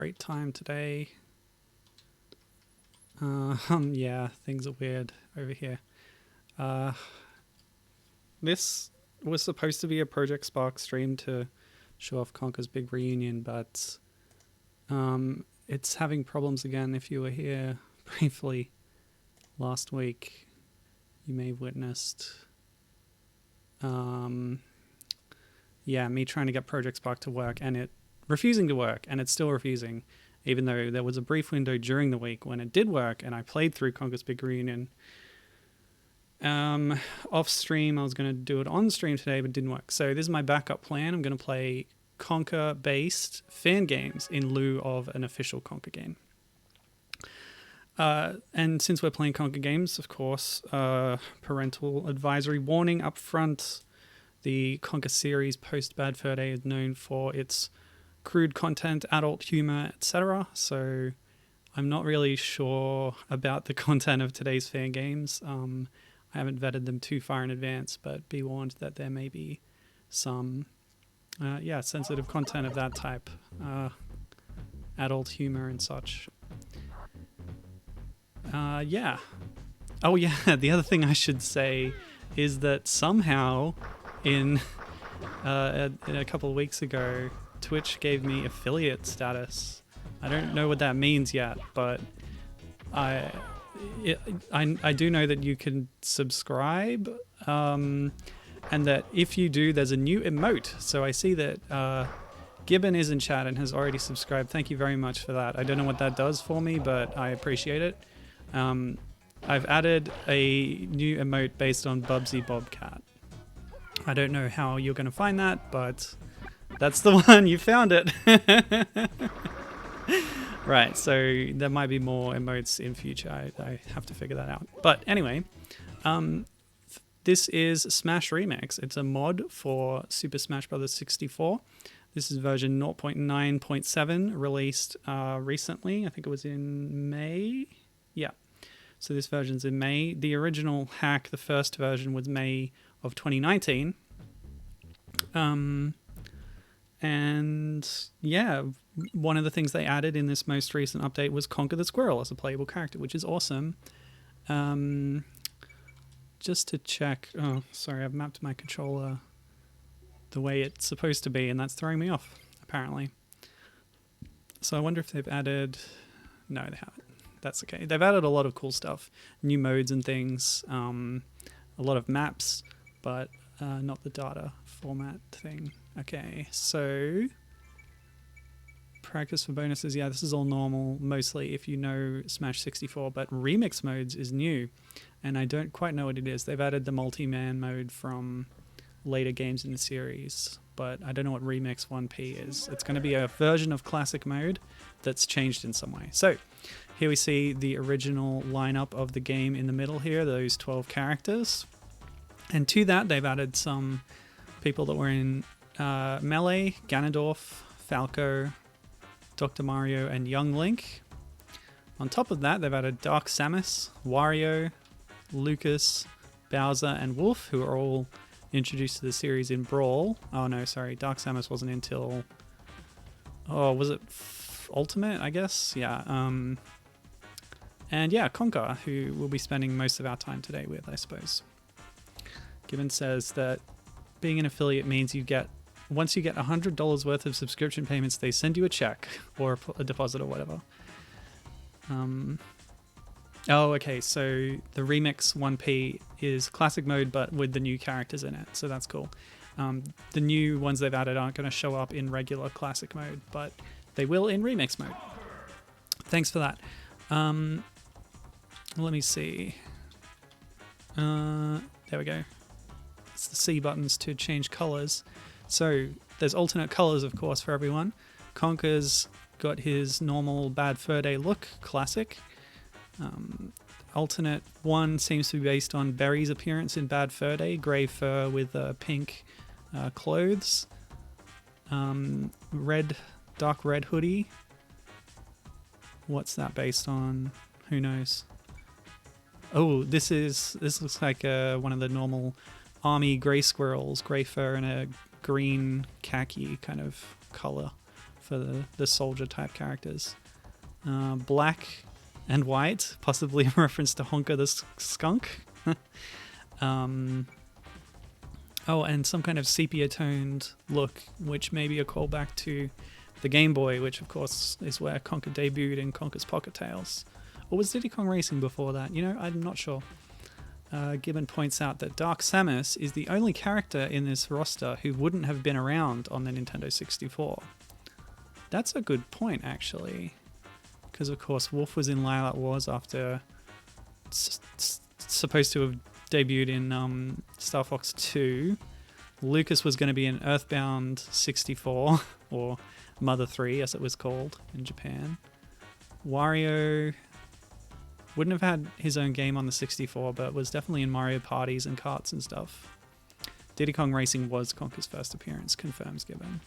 Great time today. Yeah, things are weird over here. This was supposed to be a Project Spark stream to show off Conker's big reunion, but it's having problems again. If you were here briefly last week, you may have witnessed me trying to get Project Spark to work and it refusing to work, and it's still refusing, even though there was a brief window during the week when it did work and I played through Conker's big reunion. Off stream, I was going to do it on stream today, but it didn't work. So this is my backup plan. I'm going to play Conker-based fan games in lieu of an official Conker game. And since we're playing Conker games, of course, parental advisory warning up front. The Conker series post Bad Fur Day is known for its crude content, adult humor, etc. So I'm not really sure about the content of today's fan games. I haven't vetted them too far in advance, but be warned that there may be some sensitive content of that type, adult humor and such. Oh yeah, the other thing I should say is that somehow in a couple of weeks ago, Twitch gave me affiliate status. I don't know what that means yet, but I do know that you can subscribe, and that if you do, there's a new emote. So I see that Gibbon is in chat and has already subscribed. Thank you very much for that. I don't know what that does for me, but I appreciate it. I've added a new emote based on Bubsy Bobcat. I don't know how you're going to find that, but that's the one. You found it. Right, so there might be more emotes in future. I have to figure that out. But anyway, this is Smash Remix. It's a mod for Super Smash Bros. 64. This is version 0.9.7, released recently. I think it was in May. Yeah, so this version's in May. The original hack, the first version, was May of 2019. And yeah, one of the things they added in this most recent update was Conker the Squirrel as a playable character, which is awesome. Just to check, oh, sorry, I've mapped my controller the way it's supposed to be, and that's throwing me off, apparently. So I wonder if they've added, no, they haven't. That's okay. They've added a lot of cool stuff, new modes and things, a lot of maps, but not the data format thing. Okay, so practice for bonuses. Yeah, this is all normal, mostly if you know Smash 64, but remix modes is new, and I don't quite know what it is. They've added the multi-man mode from later games in the series, but I don't know what remix 1P is. It's going to be a version of classic mode that's changed in some way. So here we see the original lineup of the game in the middle here, those 12 characters. And to that, they've added some people that were in Melee, Ganondorf, Falco, Dr. Mario, and Young Link. On top of that, they've added Dark Samus, Wario, Lucas, Bowser, and Wolf, who are all introduced to the series in Brawl. Oh no, sorry, Dark Samus wasn't until... Oh, was it Ultimate, I guess? Yeah. And yeah, Conker, who we'll be spending most of our time today with, I suppose. Gibbon says that being an affiliate means you get, once you get $100 worth of subscription payments, they send you a check or a deposit or whatever. Oh, okay, so the Remix 1P is classic mode, but with the new characters in it, so that's cool. The new ones they've added aren't going to show up in regular classic mode, but they will in Remix mode. Thanks for that. Let me see. There we go. It's the C buttons to change colors. So there's alternate colors, of course, for everyone. Conker's got his normal Bad Fur Day look, classic. Alternate one seems to be based on Berry's appearance in Bad Fur Day, grey fur with pink clothes. Dark red hoodie. What's that based on? Who knows? Oh, this looks like one of the normal army grey squirrels, grey fur and a green khaki kind of color for the soldier type characters. Black and white, possibly a reference to Honker the Skunk. Oh, and some kind of sepia-toned look, which may be a callback to the Game Boy, which of course is where Conker debuted in Conker's Pocket Tales. Or was Diddy Kong Racing before that? You know, I'm not sure. Gibbon points out that Dark Samus is the only character in this roster who wouldn't have been around on the Nintendo 64. That's a good point, actually. Because, of course, Wolf was in Lilac Wars after supposed to have debuted in Star Fox 2. Lucas was going to be in Earthbound 64, or Mother 3 as it was called in Japan. Wario wouldn't have had his own game on the 64, but was definitely in Mario parties and karts and stuff. Diddy Kong Racing was Conker's first appearance, confirms Gibbon.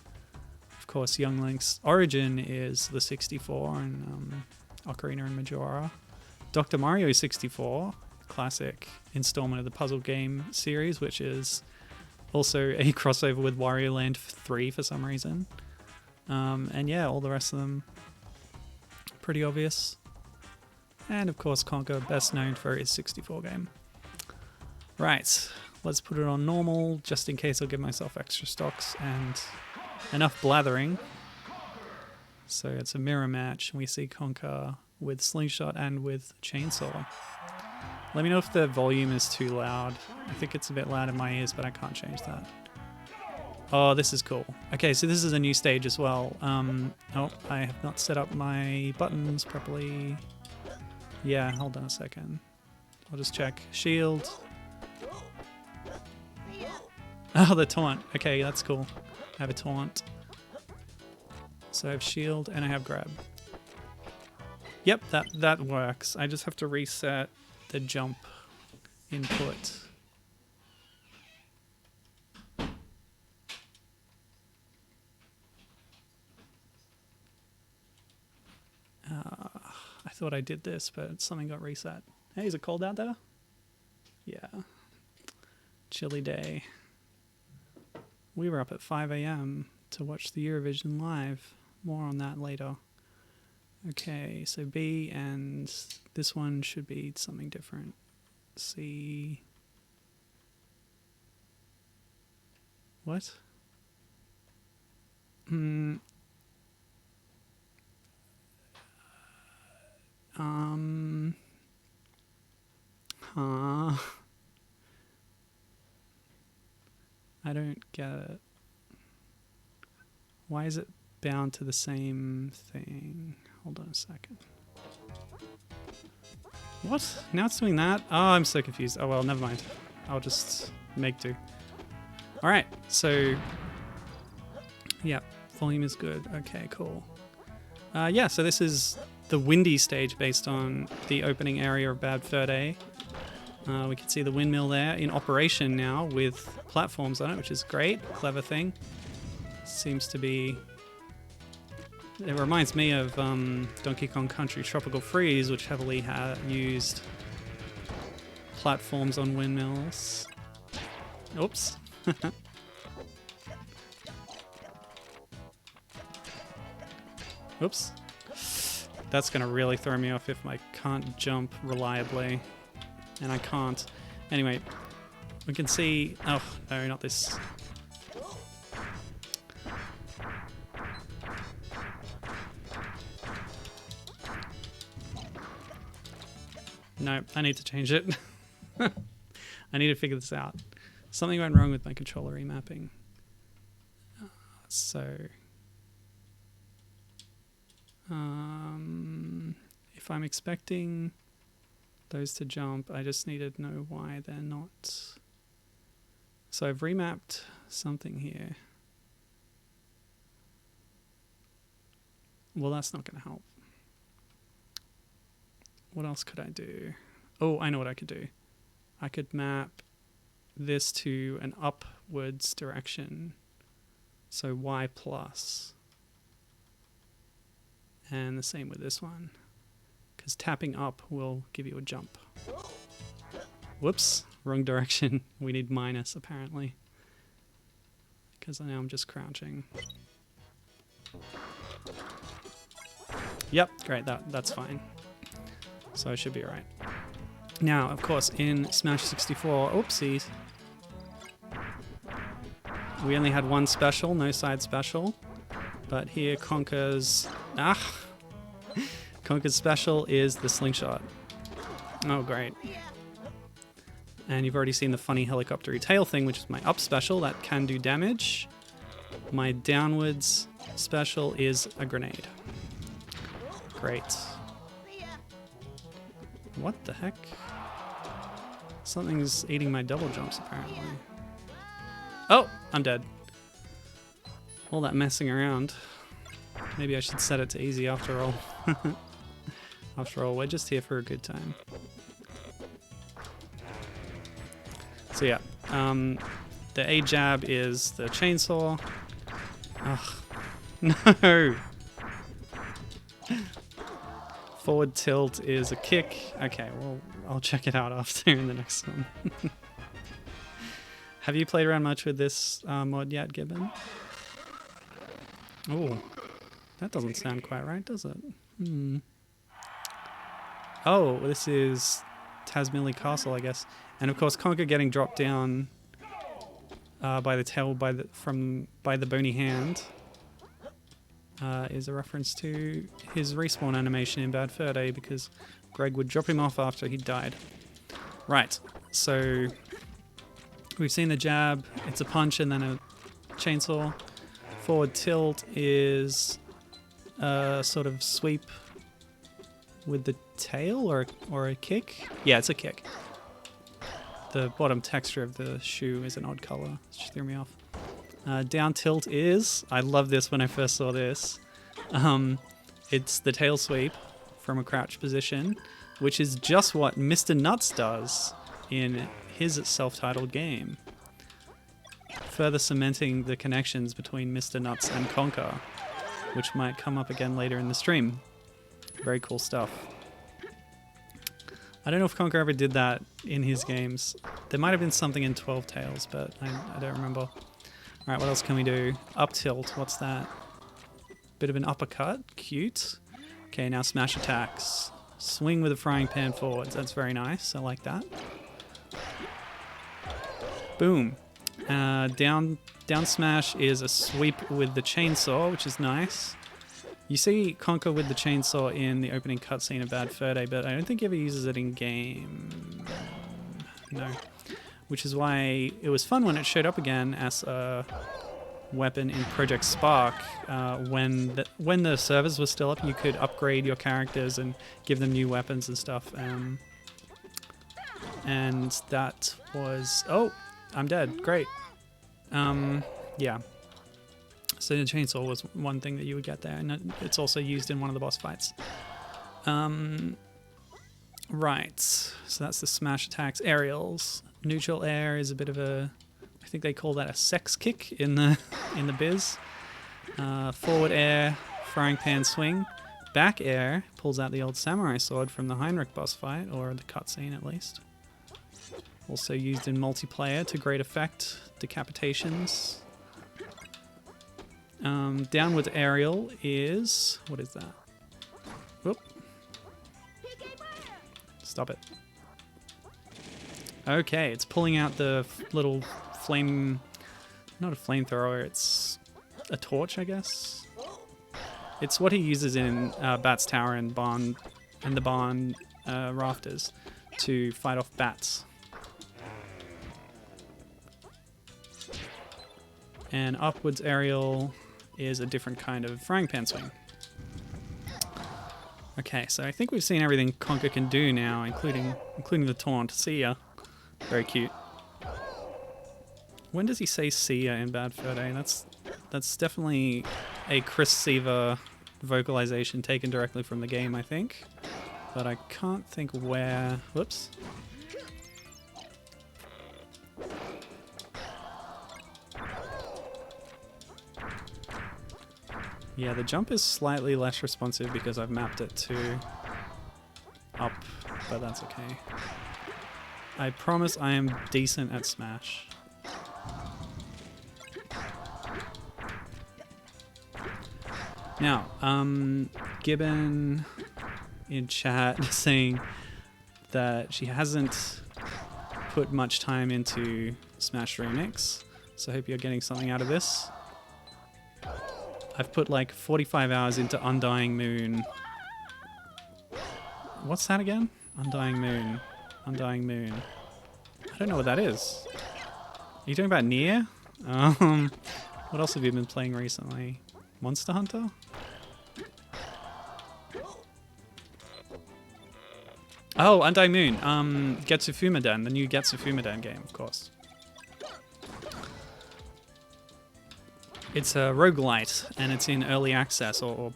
Of course, Young Link's origin is the 64 and Ocarina and Majora. Dr. Mario 64, classic installment of the puzzle game series, which is also a crossover with Wario Land 3 for some reason. And yeah, all the rest of them pretty obvious. And of course, Conker, best known for his 64 game. Right, let's put it on normal, just in case I'll give myself extra stocks and enough blathering. So it's a mirror match. We see Conker with Slingshot and with Chainsaw. Let me know if the volume is too loud. I think it's a bit loud in my ears, but I can't change that. Oh, this is cool. Okay, so this is a new stage as well. Oh, I have not set up my buttons properly. Yeah, hold on a second. I'll just check. Shield. Oh, the taunt. Okay, that's cool. I have a taunt. So I have shield and I have grab. Yep, that works. I just have to reset the jump input. I thought I did this, but something got reset. Hey, is it cold out there? Yeah. Chilly day. We were up at 5 a.m. to watch the Eurovision live. More on that later. Okay, so B, and this one should be something different. C. What? I don't get it. Why is it bound to the same thing? Hold on a second. What? Now it's doing that? Oh, I'm so confused. Oh well, never mind. I'll just make do. Alright, so yeah, volume is good. Okay, cool. Yeah, so this is the windy stage based on the opening area of Bad Fur Day. We can see the windmill there in operation now with platforms on it, which is great. Clever thing. Seems to be... It reminds me of Donkey Kong Country Tropical Freeze, which heavily used platforms on windmills. Oops. Oops. That's going to really throw me off if I can't jump reliably. And I can't. Anyway, we can see... Oh, no, not this. No, I need to change it. I need to figure this out. Something went wrong with my controller remapping. If I'm expecting those to jump, I just need to know why they're not. So I've remapped something here. Well, that's not going to help. What else could I do? Oh, I know what I could do. I could map this to an upwards direction. So Y plus. And the same with this one. Because tapping up will give you a jump. Whoops, wrong direction. We need minus apparently. Because now I'm just crouching. Yep, great, that's fine. So I should be alright. Now, of course, in Smash 64, oopsies, we only had one special, no side special. But here, Conker's special is the slingshot. Oh, great. And you've already seen the funny helicopter-y tail thing, which is my up special, that can do damage. My downwards special is a grenade. Great. What the heck? Something's eating my double jumps, apparently. Oh, I'm dead. All that messing around. Maybe I should set it to easy after all. After all, we're just here for a good time. So yeah, the A jab is the chainsaw. Ugh, no! Forward tilt is a kick. Okay, well, I'll check it out after in the next one. Have you played around much with this mod yet, Gibbon? Oh, that doesn't sound quite right, does it? Hmm. Oh, this is Tasmania Castle, I guess. And of course, Conker getting dropped down by the tail by the bony hand is a reference to his respawn animation in Bad Fur Day, because Greg would drop him off after he died. Right, so we've seen the jab. It's a punch and then a chainsaw. Forward tilt is a sort of sweep with the tail or a kick. Yeah, it's a kick. The bottom texture of the shoe is an odd color, which threw me off. Down tilt is, I love this when I first saw this, it's the tail sweep from a crouch position, which is just what Mr. Nuts does in his self-titled game. Further cementing the connections between Mr. Nuts and Conker, which might come up again later in the stream. Very cool stuff. I don't know if Conker ever did that in his games. There might have been something in 12 Tales, but I don't remember. Alright, what else can we do? Up tilt, what's that? Bit of an uppercut, cute. Okay, now smash attacks. Swing with a frying pan forwards, that's very nice, I like that. Boom. Down smash is a sweep with the chainsaw, which is nice. You see Conker with the chainsaw in the opening cutscene of Bad Fur Day, but I don't think he ever uses it in game. No. Which is why it was fun when it showed up again as a weapon in Project Spark. When the servers were still up, you could upgrade your characters and give them new weapons and stuff. And that was... Oh, I'm dead. Great. Yeah. So the chainsaw was one thing that you would get there, and it's also used in one of the boss fights. Right. So that's the smash attacks. Aerials. Neutral air is a bit of a... I think they call that a sex kick in the biz. Forward air, frying pan swing. Back air pulls out the old samurai sword from the Heinrich boss fight, or the cutscene at least. Also used in multiplayer to great effect. Decapitations. Downward aerial is... What is that? Whoop. Stop it. Okay, it's pulling out the little flame... Not a flamethrower, it's a torch, I guess? It's what he uses in Bat's Tower and the barn rafters to fight off bats. And upwards aerial is a different kind of frying pan swing. Okay, so I think we've seen everything Conker can do now, including the taunt. See ya. Very cute. When does he say see ya in Bad Fur Day? That's definitely a Chris Seaver vocalization taken directly from the game, I think. But I can't think where... Whoops. Yeah, the jump is slightly less responsive because I've mapped it to up, but that's okay. I promise I am decent at Smash. Now, Gibbon in chat saying that she hasn't put much time into Smash Remix, so I hope you're getting something out of this. I've put like 45 hours into Undying Moon. What's that again? Undying Moon. Undying Moon. I don't know what that is. Are you talking about Nier? What else have you been playing recently? Monster Hunter? Oh, Undying Moon. Getsu Fumaden, the new Getsu Fumaden game, of course. It's a roguelite, and it's in early access or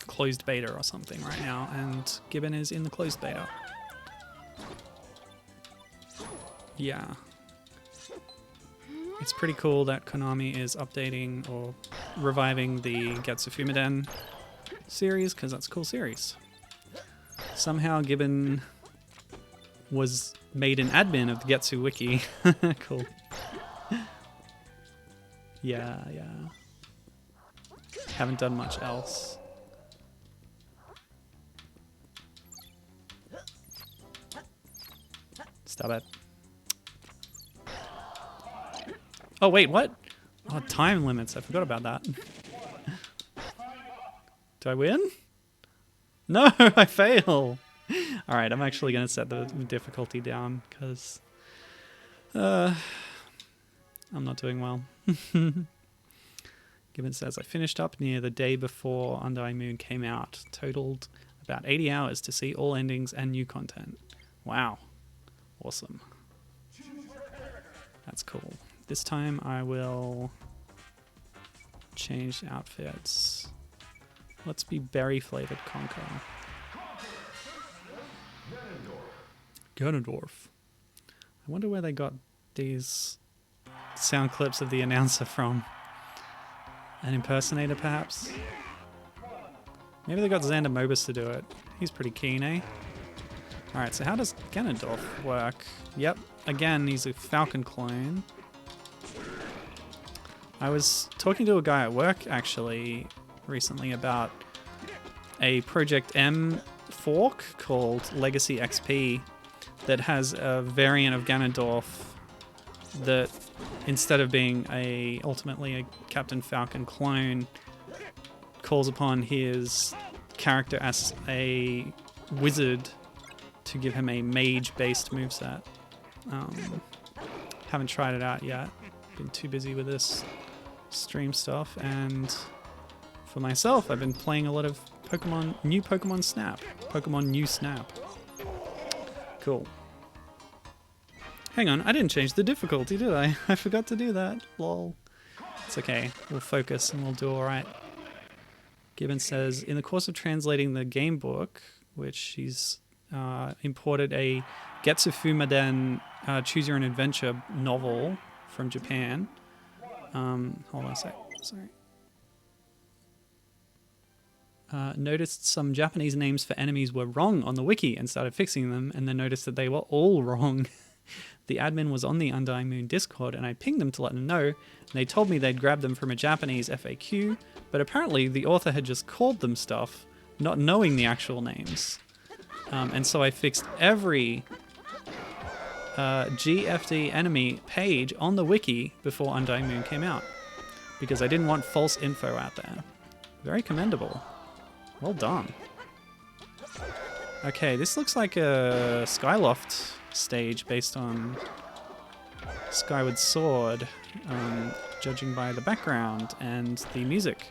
closed beta or something right now, and Gibbon is in the closed beta. Yeah. It's pretty cool that Konami is updating or reviving the Getsu Fumaden series, because that's a cool series. Somehow Gibbon was made an admin of the Getsu Wiki. Cool. Yeah. Haven't done much else. Stop it. Oh, wait, what? Oh, time limits. I forgot about that. Do I win? No, I fail. All right, I'm actually going to set the difficulty down because I'm not doing well. Gibbon says, I finished up near the day before Undying Moon came out. Totaled about 80 hours to see all endings and new content. Wow. Awesome. That's cool. This time I will change outfits. Let's be berry-flavored Conker. Ganondorf. I wonder where they got these sound clips of the announcer from. An impersonator, perhaps? Maybe they got Xander Mobus to do it. He's pretty keen, eh? Alright, so how does Ganondorf work? Yep, again, he's a Falcon clone. I was talking to a guy at work, actually, recently about a Project M fork called Legacy XP that has a variant of Ganondorf that, instead of being ultimately a Captain Falcon clone, calls upon his character as a wizard to give him a mage-based moveset. Haven't tried it out yet. Been too busy with this stream stuff, and for myself, I've been playing a lot of new Pokemon Snap. Pokemon New Snap. Cool. Hang on, I didn't change the difficulty, did I? I forgot to do that. Lol. It's okay. We'll focus and we'll do alright. Gibbon says, in the course of translating the game book, which she's imported a Getsu Fumaden Choose Your Own Adventure novel from Japan. Hold on a sec. Sorry. Noticed some Japanese names for enemies were wrong on the wiki and started fixing them, and then noticed that they were all wrong. The admin was on the Undying Moon Discord, and I pinged them to let them know, and they told me they'd grabbed them from a Japanese FAQ, but apparently the author had just called them stuff, not knowing the actual names. And so I fixed every GFD enemy page on the wiki before Undying Moon came out, because I didn't want false info out there. Very commendable. Well done. Okay, this looks like a Skyloft stage based on Skyward Sword, judging by the background and the music,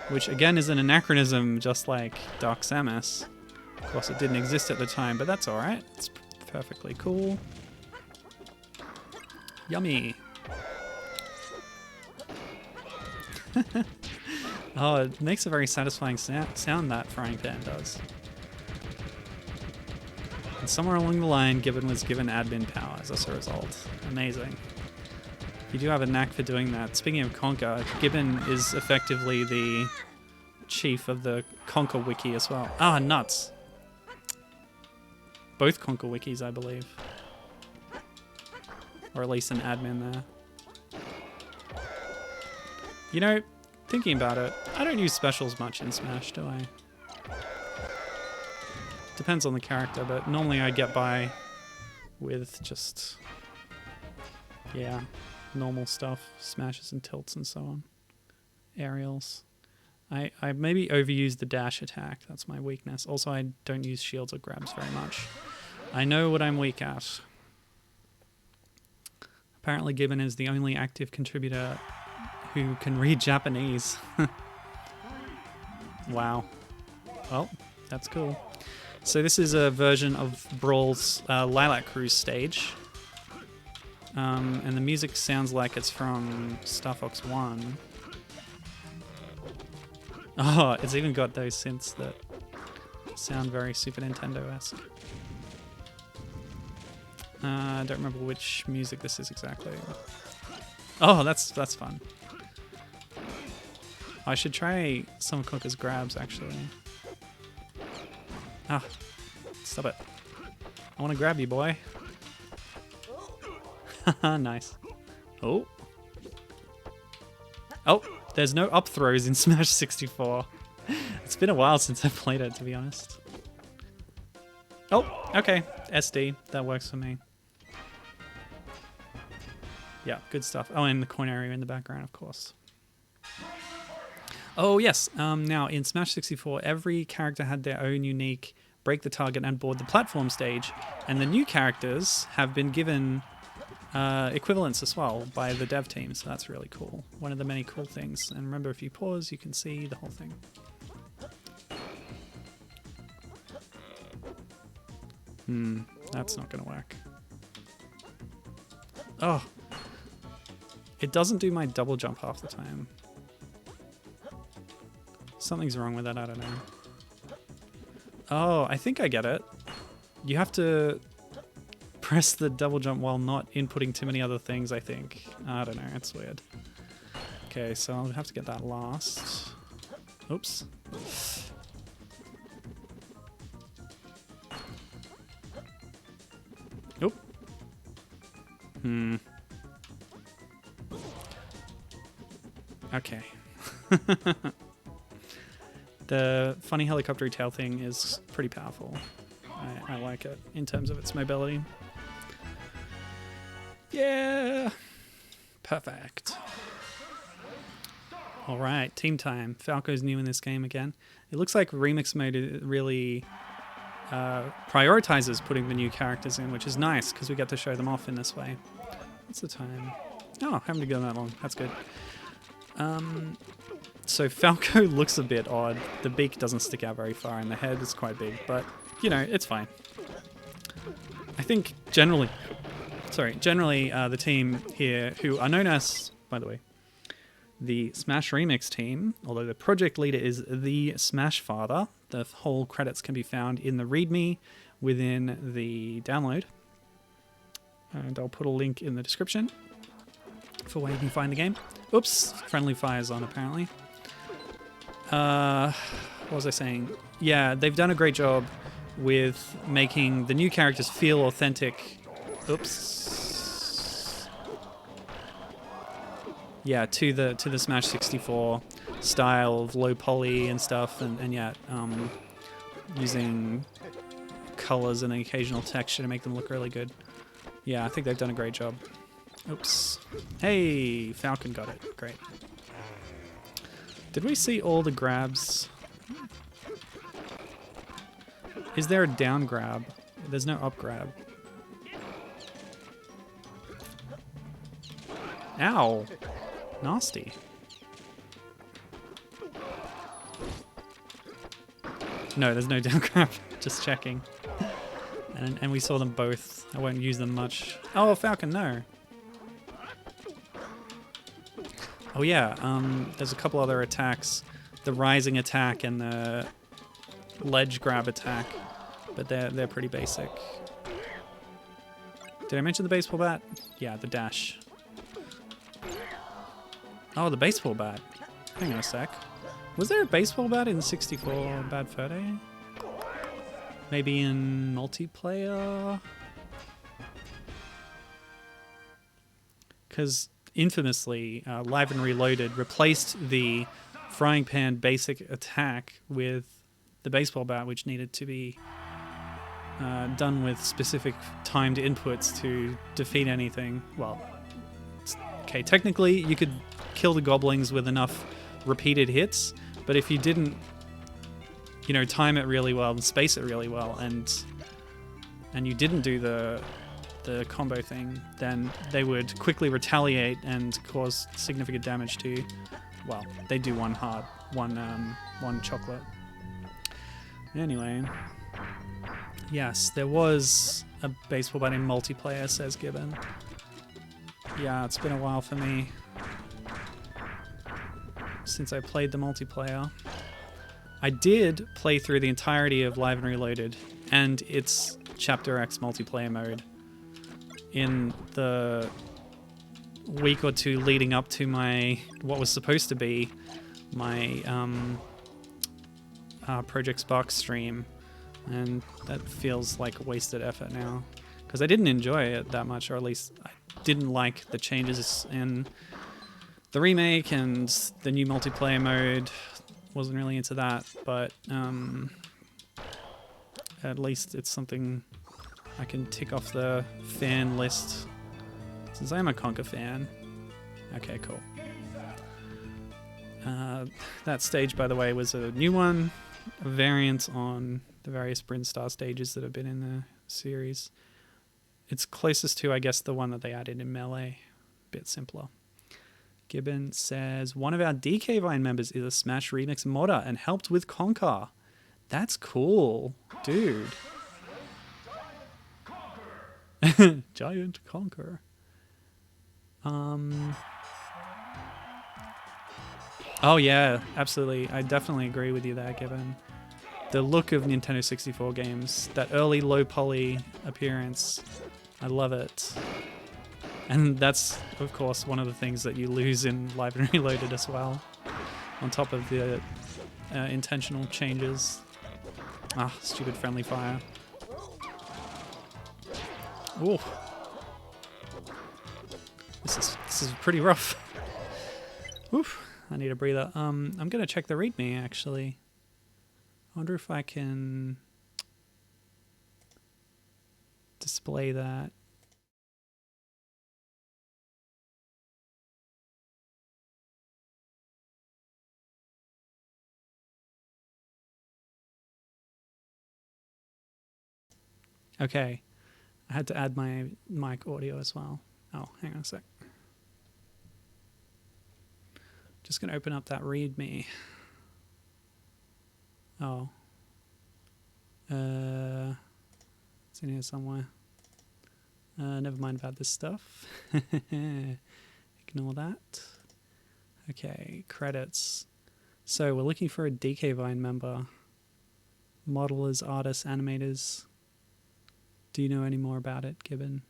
which again is an anachronism, just like Dark Samus. Of course, it didn't exist at the time, but that's alright. It's perfectly cool. Yummy. Oh, it makes a very satisfying sound, that frying pan does. And somewhere along the line, Gibbon was given admin powers as a result. Amazing. You do have a knack for doing that. Speaking of Conker, Gibbon is effectively the chief of the Conker wiki as well. Ah, nuts. Both Conker wikis, I believe. Or at least an admin there. You know, thinking about it, I don't use specials much in Smash, do I? Depends on the character, but normally I get by with just, yeah, normal stuff, smashes and tilts and so on. Aerials. I maybe overuse the dash attack. That's my weakness. Also, I don't use shields or grabs very much. I know what I'm weak at. Apparently Gibbon is the only active contributor who can read Japanese. Wow. Well, that's cool. So this is a version of Brawl's Lilac Cruise stage. And the music sounds like it's from Star Fox 1. Oh, it's even got those synths that sound very Super Nintendo-esque. I don't remember which music this is exactly. Oh, that's fun. I should try some of Conker's grabs, actually. Ah, stop it. I want to grab you, boy. Haha, nice. Oh. Oh, there's no up throws in Smash 64. It's been a while since I've played it, to be honest. Oh, okay. SD, that works for me. Yeah, good stuff. Oh, and the coin area in the background, of course. Oh, yes. Now, in Smash 64, every character had their own unique break the target and board the platform stage, and the new characters have been given equivalents as well by the dev team, so that's really cool. One of the many cool things. And remember, if you pause, you can see the whole thing. That's not going to work. Oh. It doesn't do my double jump half the time. Something's wrong with that, I don't know. Oh, I think I get it. You have to press the double jump while not inputting too many other things, I think. I don't know, it's weird. Okay, so I'll have to get that last. Oops. Oop. Okay. The funny helicopter tail thing is pretty powerful. I like it in terms of its mobility. Yeah! Perfect. Alright, team time. Falco's new in this game again. It looks like Remix mode really prioritizes putting the new characters in, which is nice because we get to show them off in this way. What's the time? Oh, haven't been going that long. That's good. So Falco looks a bit odd. The beak doesn't stick out very far and the head is quite big, but, you know, it's fine. I think generally, the team here, who are known as, by the way, the Smash Remix team, although the project leader is the Smash Father, the whole credits can be found in the README within the download. And I'll put a link in the description for where you can find the game. Oops, friendly fire's on apparently. What was I saying? Yeah, they've done a great job with making the new characters feel authentic. Oops. Yeah, to the Smash 64 style of low poly and stuff, and yet using colors and an occasional texture to make them look really good. Yeah, I think they've done a great job. Oops. Hey, Falcon got it. Great. Did we see all the grabs? Is there a down grab? There's no up grab. Ow. Nasty. No, there's no down grab. Just checking. And we saw them both. I won't use them much. Oh, Falcon, no. Oh yeah, there's a couple other attacks. The rising attack and the ledge grab attack. But they're pretty basic. Did I mention the baseball bat? Yeah, the dash. Oh, the baseball bat. Hang on a sec. Was there a baseball bat in 64 Bad Fur Day? Maybe in multiplayer? Because infamously, Live and Reloaded replaced the frying pan basic attack with the baseball bat, which needed to be done with specific timed inputs to defeat anything. Well, okay, technically you could kill the goblins with enough repeated hits, but if you didn't, you know, time it really well and space it really well, and you didn't do the combo thing, then they would quickly retaliate and cause significant damage to you. Well, they do one chocolate. Anyway, yes, there was a baseball bat in multiplayer, says Gibbon. Yeah, it's been a while for me since I played the multiplayer. I did play through the entirety of Live and Reloaded and its Chapter X multiplayer mode in the week or two leading up to my, what was supposed to be my Project Spark stream, and that feels like a wasted effort now because I didn't enjoy it that much, or at least I didn't like the changes in the remake and the new multiplayer mode. Wasn't really into that, but at least it's something I can tick off the fan list since I'm a Conker fan. Okay, cool. That stage, by the way, was a new one, a variant on the various Brinstar stages that have been in the series. It's closest to, I guess, the one that they added in Melee. A bit simpler. Gibbon says, one of our DK Vine members is a Smash Remix modder and helped with Conker. That's cool, dude. Giant Conker. Oh yeah, absolutely. I definitely agree with you there, Gibbon. The look of Nintendo 64 games, that early low poly appearance, I love it. And that's, of course, one of the things that you lose in Live and Reloaded as well, on top of the intentional changes. Ah, stupid friendly fire. Ooh. This is pretty rough. Oof, I need a breather. I'm gonna check the README actually. I wonder if I can display that. Okay, I had to add my mic audio as well. Oh, hang on a sec. Just gonna open up that README. Oh. It's in here somewhere. Never mind about this stuff. Ignore that. Okay, credits. So we're looking for a DK Vine member. Modelers, artists, animators. Do you know any more about it, Gibbon?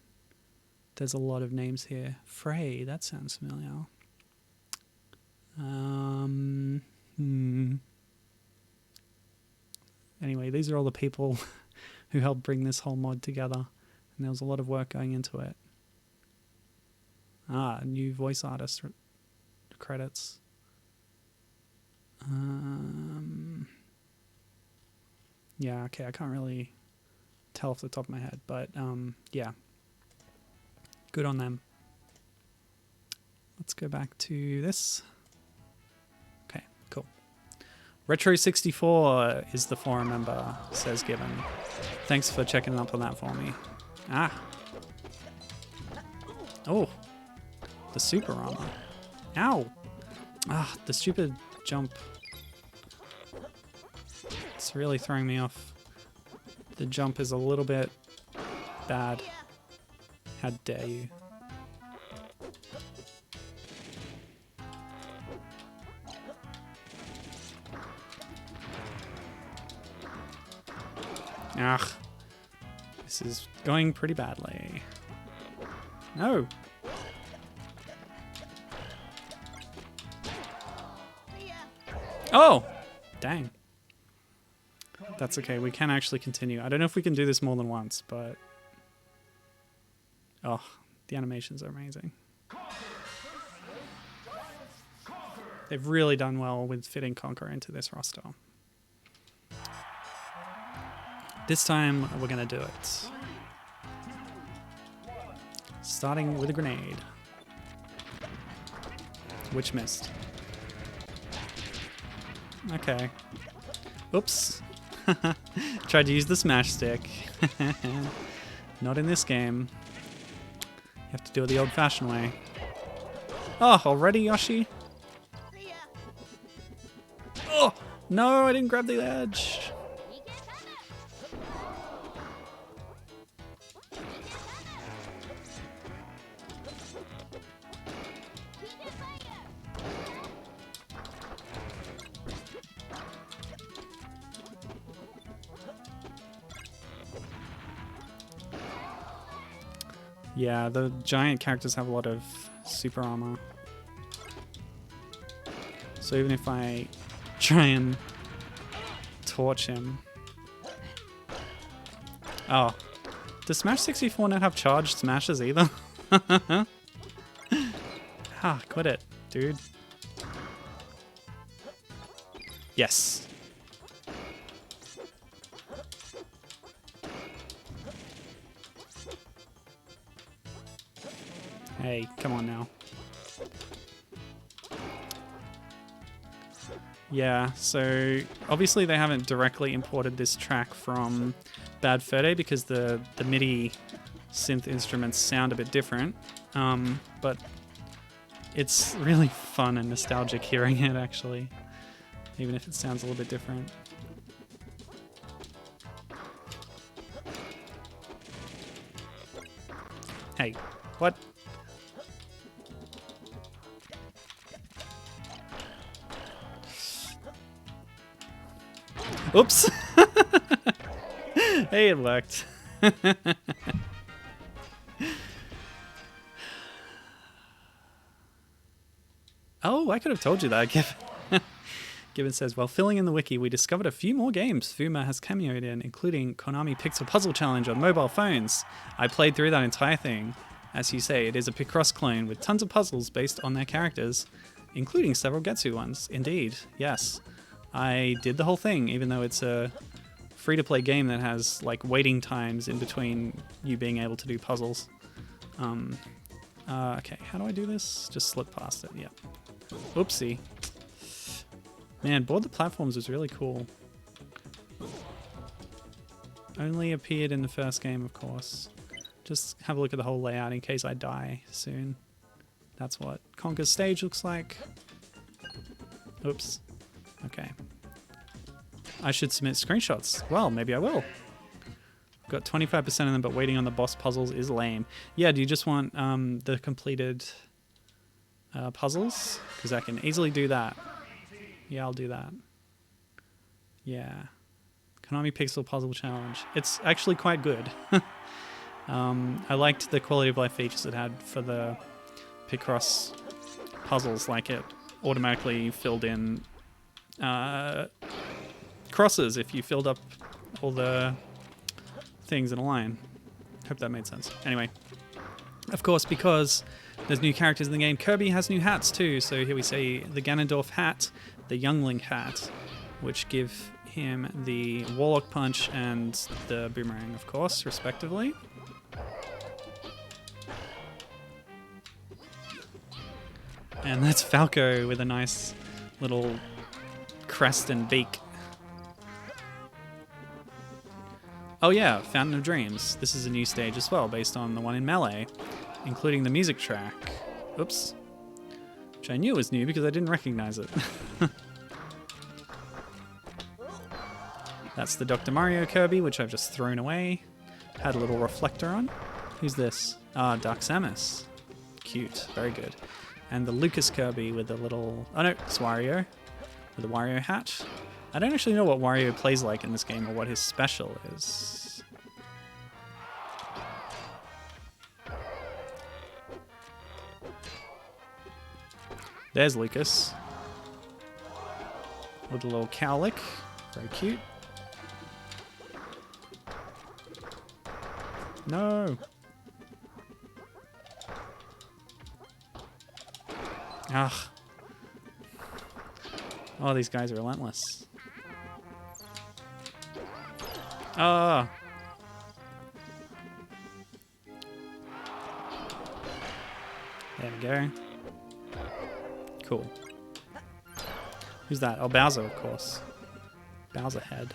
There's a lot of names here. Frey, that sounds familiar. Anyway, these are all the people who helped bring this whole mod together. And there was a lot of work going into it. Ah, new voice artist credits. Yeah, okay, I can't really tell off the top of my head, but yeah. Good on them. Let's go back to this. Okay, cool. Retro64 is the forum member, says Gibbon. Thanks for checking up on that for me. Ah. Oh. The super armor. Ow. Ah, the stupid jump. It's really throwing me off. The jump is a little bit bad. How dare you? Ugh. This is going pretty badly. No. Oh! Dang. That's okay, we can actually continue. I don't know if we can do this more than once, but... Oh, the animations are amazing. They've really done well with fitting Conker into this roster. This time, we're gonna do it. Starting with a grenade. Which missed. Okay. Oops. Tried to use the smash stick. Not in this game. You have to do it the old-fashioned way. Oh, already, Yoshi? Oh, no, I didn't grab the edge. Yeah, the giant characters have a lot of super armor. So even if I try and torch him... Oh. Does Smash 64 not have charged smashes either? Ah, quit it, dude. Yes. Hey, come on now. Yeah, so obviously they haven't directly imported this track from Bad Fur Day because the MIDI synth instruments sound a bit different. But it's really fun and nostalgic hearing it, actually, even if it sounds a little bit different. Hey, what? Oops! Hey, it worked. Oh, I could have told you that. Given says, while filling in the wiki, we discovered a few more games Fuma has cameoed in, including Konami Pixel Puzzle Challenge on mobile phones. I played through that entire thing. As you say, it is a Picross clone with tons of puzzles based on their characters, including several Getsu ones. Indeed, yes. I did the whole thing, even though it's a free-to-play game that has like waiting times in between you being able to do puzzles. Okay, how do I do this? Just slip past it, yeah. Oopsie. Man, Board the Platforms was really cool. Only appeared in the first game, of course. Just have a look at the whole layout in case I die soon. That's what Conker's stage looks like. Oops. Okay. I should submit screenshots. Well, maybe I will. I've got 25% of them, but waiting on the boss puzzles is lame. Yeah, do you just want the completed puzzles? Because I can easily do that. Yeah, I'll do that. Yeah. Konami Pixel Puzzle Challenge. It's actually quite good. I liked the quality of life features it had for the Picross puzzles, like it automatically filled in crosses if you filled up all the things in a line. Hope that made sense. Anyway, of course, because there's new characters in the game, Kirby has new hats too. So here we see the Ganondorf hat, the Youngling hat, which give him the Warlock Punch and the Boomerang, of course, respectively. And that's Falco with a nice little crest and beak. Oh yeah, Fountain of Dreams. This is a new stage as well, based on the one in Melee, including the music track. Oops. Which I knew was new because I didn't recognize it. That's the Dr. Mario Kirby, which I've just thrown away. Had a little reflector on. Who's this? Ah, Dark Samus. Cute. Very good. And the Lucas Kirby with the little... Oh no, it's Wario. With a Wario hat. I don't actually know what Wario plays like in this game or what his special is. There's Lucas. With a little cowlick. Very cute. No! Ugh. Oh, these guys are relentless. Ah. There we go. Cool. Who's that? Oh, Bowser, of course. Bowser head.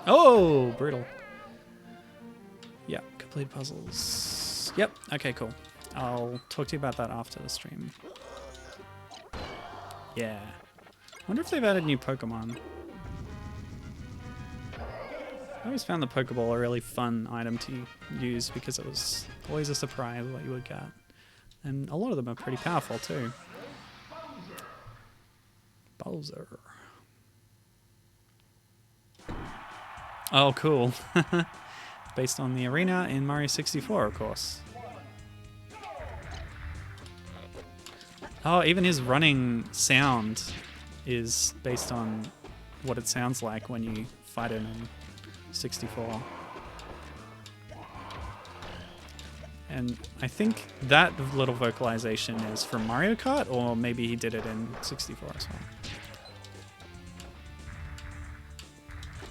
Oh, brutal. Yeah, complete puzzles. Yep, okay, cool. I'll talk to you about that after the stream. Yeah. I wonder if they've added new Pokemon. I always found the Pokeball a really fun item to use because it was always a surprise what you would get. And a lot of them are pretty powerful too. Bowser. Oh, cool. Based on the arena in Mario 64, of course. Oh, even his running sound is based on what it sounds like when you fight him in 64. And I think that little vocalization is from Mario Kart, or maybe he did it in 64 as well.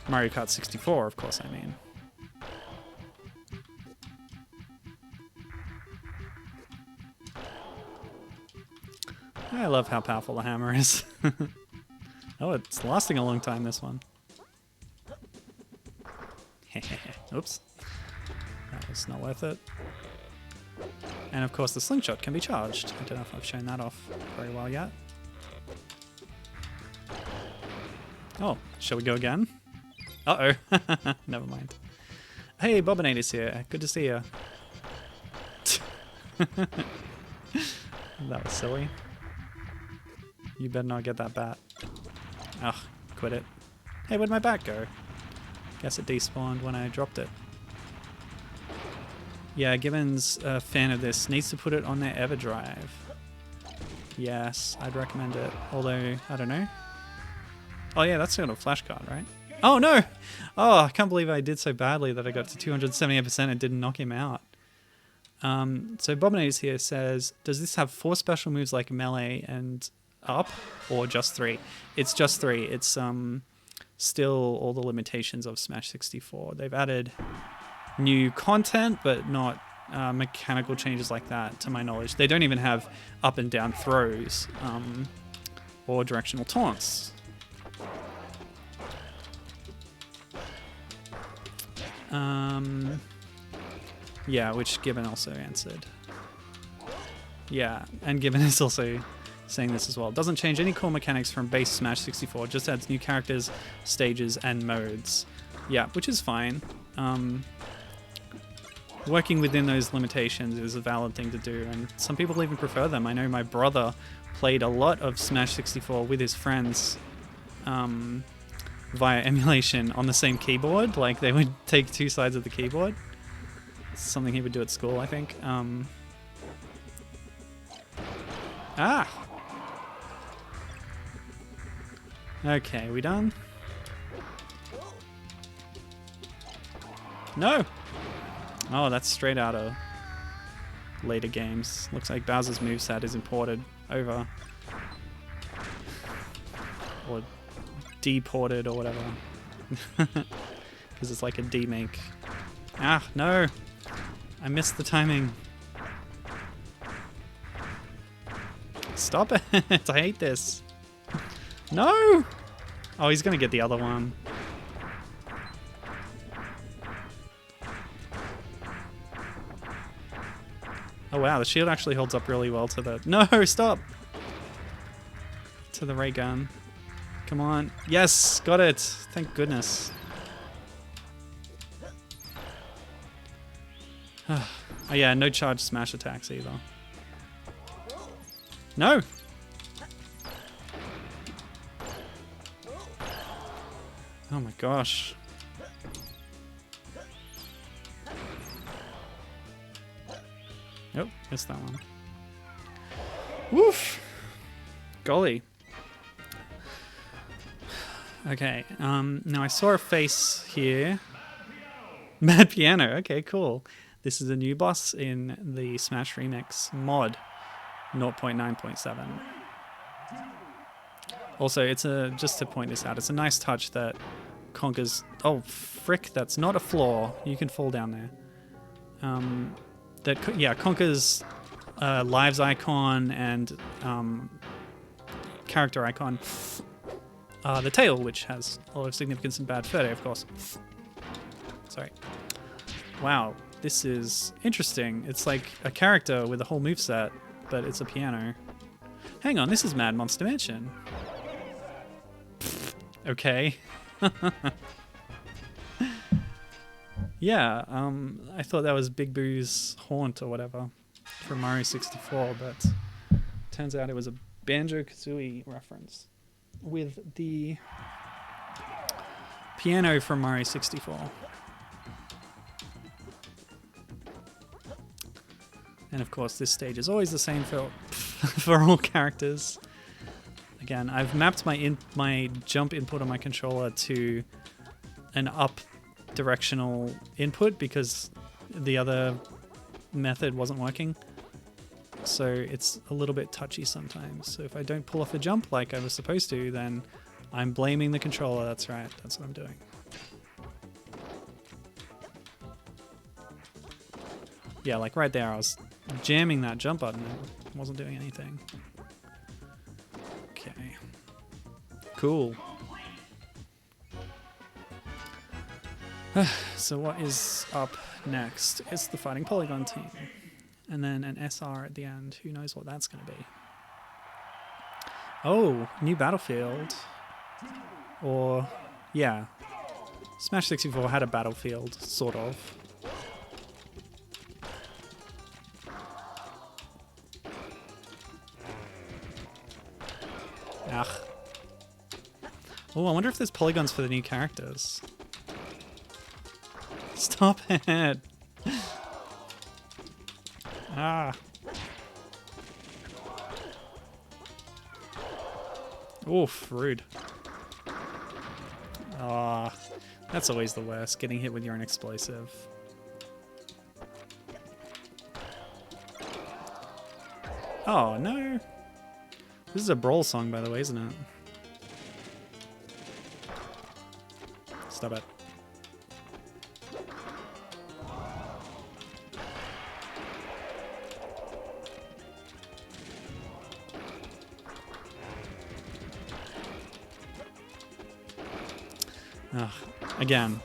Mario Kart 64, of course, I mean. I love how powerful the hammer is. Oh, it's lasting a long time, this one. Oops. That was not worth it. And of course the slingshot can be charged. I don't know if I've shown that off very well yet. Oh, shall we go again? Uh-oh. Never mind. Hey, Bobinator's here. Good to see you. That was silly. You better not get that bat. Ugh, quit it. Hey, where'd my bat go? Guess it despawned when I dropped it. Yeah, Gibbon's a fan of this. Needs to put it on their Everdrive. Yes, I'd recommend it. Although, I don't know. Oh yeah, that's got a flash card, right? Oh no! Oh, I can't believe I did so badly that I got to 278% and didn't knock him out. So Bobinator's here says, does this have 4 special moves like melee and up, or just 3? It's just 3. It's still all the limitations of Smash 64. They've added new content, but not mechanical changes like that, to my knowledge. They don't even have up and down throws or directional taunts. Yeah, which Gibbon also answered. Yeah, and Gibbon is also saying this as well. Doesn't change any core mechanics from base Smash 64, just adds new characters, stages, and modes. Yeah, which is fine. Working within those limitations is a valid thing to do, and some people even prefer them. I know my brother played a lot of Smash 64 with his friends via emulation on the same keyboard. Like, they would take 2 sides of the keyboard. It's something he would do at school, I think. Okay, we done? No! Oh, that's straight out of later games. Looks like Bowser's moveset is imported over. Or deported or whatever. Because it's like a demake. Ah, no! I missed the timing. Stop it! I hate this. No! Oh, he's gonna get the other one. Oh wow, the shield actually holds up really well to the... No, stop! To the ray gun. Come on. Yes, got it. Thank goodness. Oh yeah, no charge smash attacks either. No! Oh my gosh. Nope, missed that one. Woof! Golly. Okay, now I saw a face here. Mad Piano, okay, cool. This is a new boss in the Smash Remix mod 0.9.7. Also, it's just to point this out, it's a nice touch that Conkers... Oh, frick, that's not a flaw. You can fall down there. Conkers lives icon and character icon. The tail, which has a lot of significance in Bad Fur Day, of course. Sorry. Wow, this is interesting. It's like a character with a whole moveset, but it's a piano. Hang on, this is Mad Monster Mansion. Okay. Yeah, I thought that was Big Boo's haunt or whatever from Mario 64, but turns out it was a Banjo-Kazooie reference with the piano from Mario 64. And of course, this stage is always the same for all characters. Again, I've mapped my jump input on my controller to an up directional input because the other method wasn't working. So it's a little bit touchy sometimes. So if I don't pull off a jump like I was supposed to, then I'm blaming the controller. That's right. That's what I'm doing. Yeah, like right there, I was jamming that jump button and it wasn't doing anything. Okay. Cool. So what is up next? It's the Fighting Polygon team. And then an SR at the end. Who knows what that's going to be? Oh, new battlefield. Or, yeah. Smash 64 had a battlefield, sort of. Ugh. Oh, I wonder if there's polygons for the new characters. Stop it! Ah. Oof, rude. Ah, that's always the worst, getting hit with your own explosive. Oh, no. This is a Brawl song, by the way, isn't it? Stop it. Ugh. Again,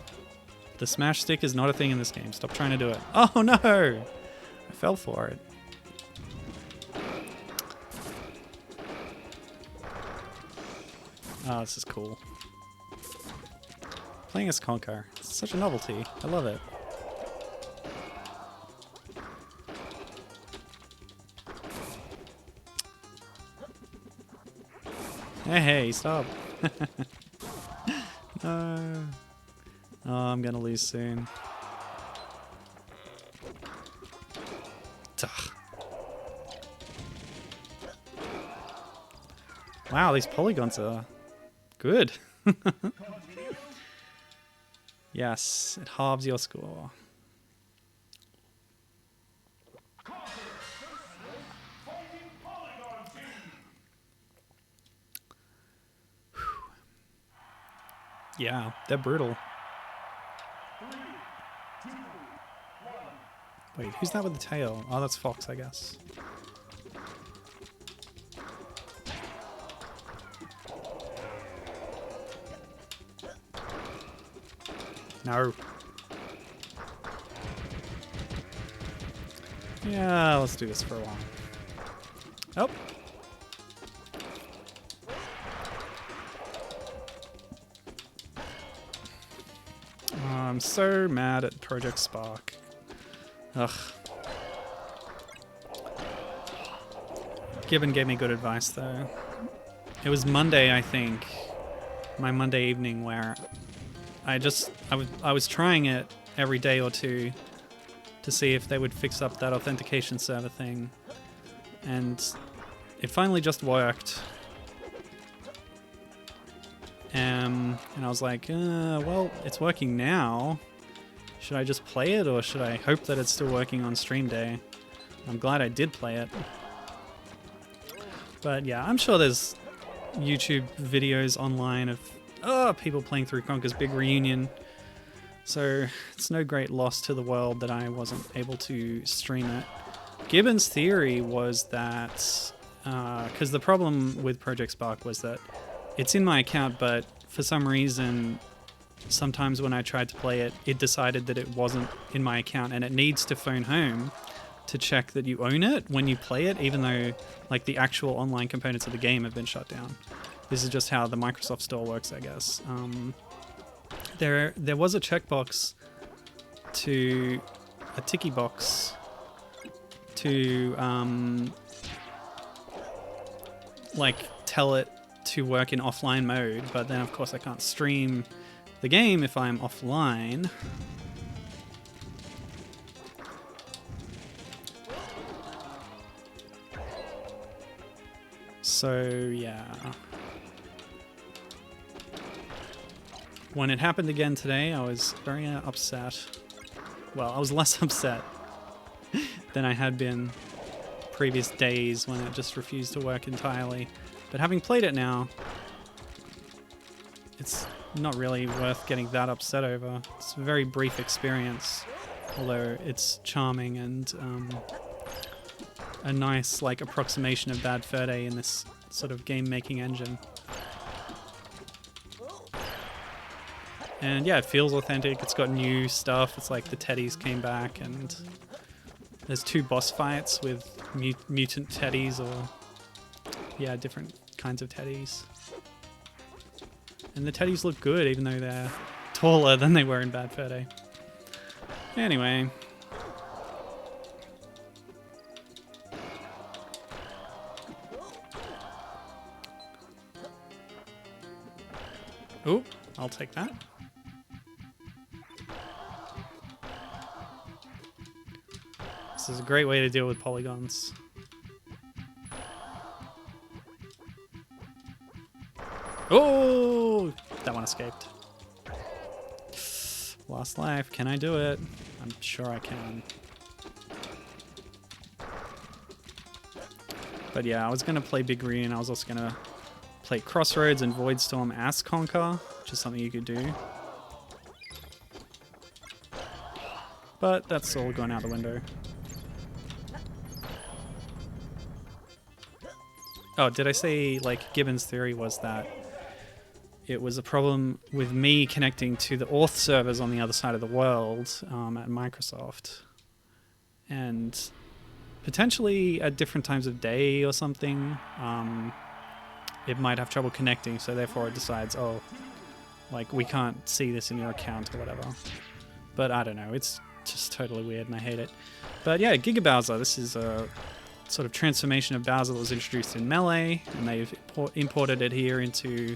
the smash stick is not a thing in this game. Stop trying to do it. Oh no! I fell for it. Oh, this is cool. Playing as Conker. It's such a novelty. I love it. Hey, stop. No. Oh, I'm gonna lose soon. Ugh. Wow, these polygons are good. Yes, it halves your score. Yeah, they're brutal. Wait, who's that with the tail? Oh, that's Fox, I guess. No. Yeah, let's do this for a while. Oh. I'm so mad at Project Spark. Ugh. Gibbon gave me good advice though. It was Monday, I think, my Monday evening, where I was trying it every day or two to see if they would fix up that authentication server thing, and it finally just worked. And I was like, well, it's working now. Should I just play it, or should I hope that it's still working on stream day? I'm glad I did play it. But yeah, I'm sure there's YouTube videos online of people playing through Conker's Big Reunion. So it's no great loss to the world that I wasn't able to stream it. Gibbon's theory was that, because the problem with Project Spark was that it's in my account, but for some reason, sometimes when I tried to play it, it decided that it wasn't in my account, and it needs to phone home to check that you own it when you play it, even though like the actual online components of the game have been shut down. This is just how the Microsoft Store works, I guess. There was a checkbox to a ticky box to like tell it to work in offline mode, but then of course I can't stream the game if I'm offline. So yeah. When it happened again today, I was very upset. Well, I was less upset than I had been previous days when it just refused to work entirely. But having played it now, it's not really worth getting that upset over. It's a very brief experience, although it's charming and a nice like approximation of Bad Fur Day in this sort of game-making engine. And yeah, it feels authentic. It's got new stuff. It's like the teddies came back, and there's 2 boss fights with mutant teddies, or yeah, different kinds of teddies. And the teddies look good, even though they're taller than they were in Bad Fur Day. Anyway. Oh, I'll take that. This is a great way to deal with polygons. Oh! That one escaped. Last life. Can I do it? I'm sure I can. But yeah, I was going to play Big Reunion. I was also going to play Crossroads and Voidstorm as Conker, which is something you could do. But that's all gone out the window. Oh, did I say, like, Gibbon's theory was that it was a problem with me connecting to the auth servers on the other side of the world at Microsoft. And potentially at different times of day or something, it might have trouble connecting, so therefore it decides, oh, like, we can't see this in your account or whatever. But I don't know, it's just totally weird and I hate it. But yeah, Giga Bowser, this is a sort of transformation of Bowser that was introduced in Melee, and they've imported it here into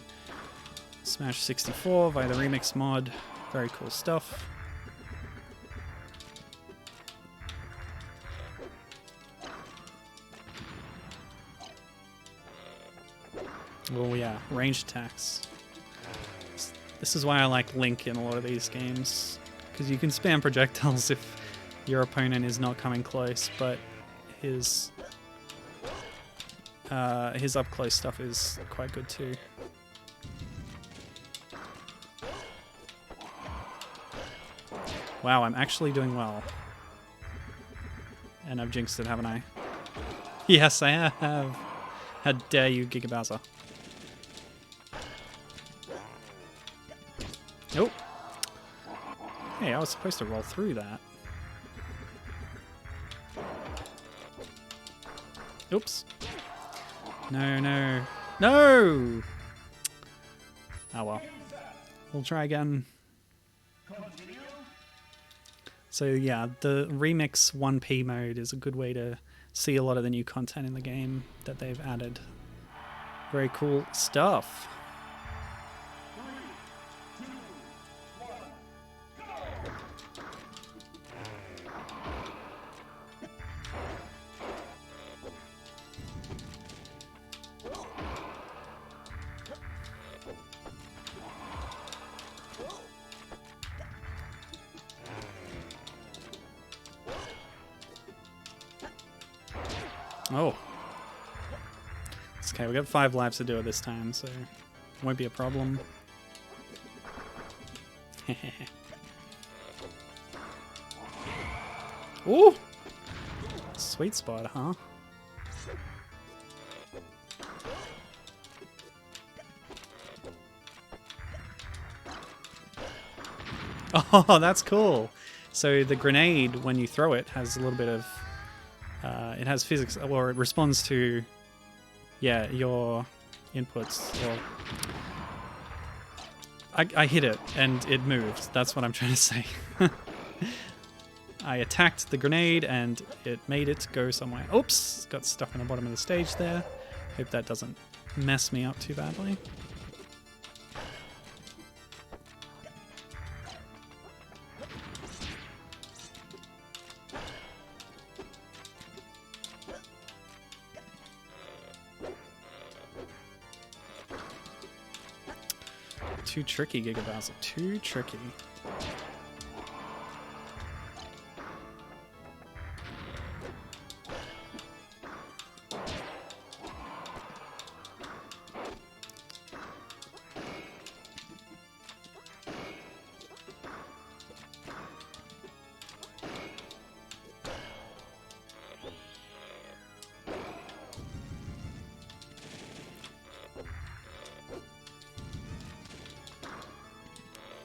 Smash 64 via the remix mod. Very cool stuff. Oh yeah, ranged attacks. This is why I like Link in a lot of these games, because you can spam projectiles if your opponent is not coming close, but his up close stuff is quite good too. Wow, I'm actually doing well. And I've jinxed it, haven't I? Yes, I have. How dare you, Giga Bowser. Oh. Hey, I was supposed to roll through that. Oops. No, no. No! Oh well. We'll try again. So yeah, the Remix 1P mode is a good way to see a lot of the new content in the game that they've added. Very cool stuff. Okay, we got 5 lives to do it this time, so won't be a problem. Ooh! Sweet spot, huh? Oh, that's cool. So the grenade, when you throw it, has a little bit of... it has physics, or it responds to, yeah, your inputs. Or I hit it, and it moved. That's what I'm trying to say. I attacked the grenade, and it made it go somewhere. Oops! Got stuck on the bottom of the stage there. Hope that doesn't mess me up too badly. Too tricky, Giga Bowser. Too tricky.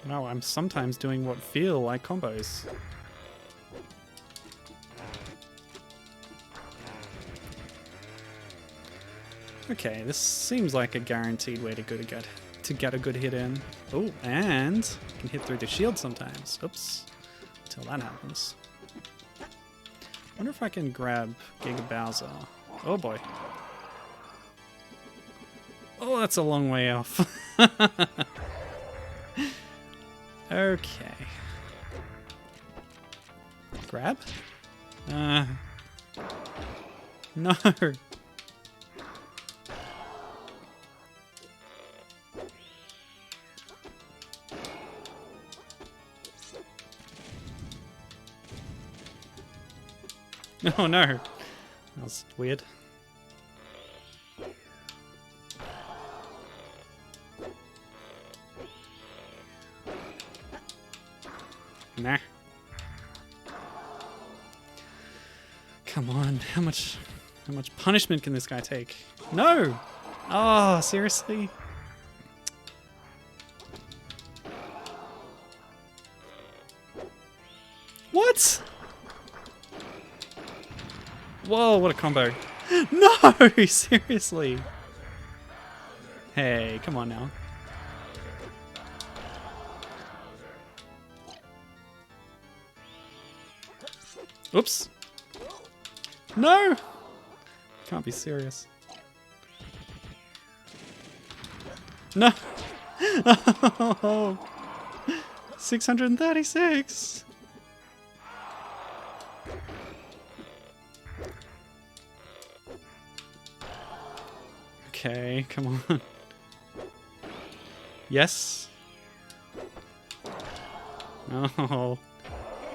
No, I'm sometimes doing what feel like combos. Okay, this seems like a guaranteed way to get a good hit in. Oh, and can hit through the shield sometimes. Oops. Until that happens. Wonder if I can grab Giga Bowser. Oh boy. Oh, that's a long way off. Okay. Grab? No. Oh no. That was weird. Nah. Come on, how much punishment can this guy take? No! Oh, seriously? What? Whoa, what a combo. No, seriously. Hey, come on now. Oops. No! Can't be serious. No! Oh, 636! Okay, come on. Yes? Oh.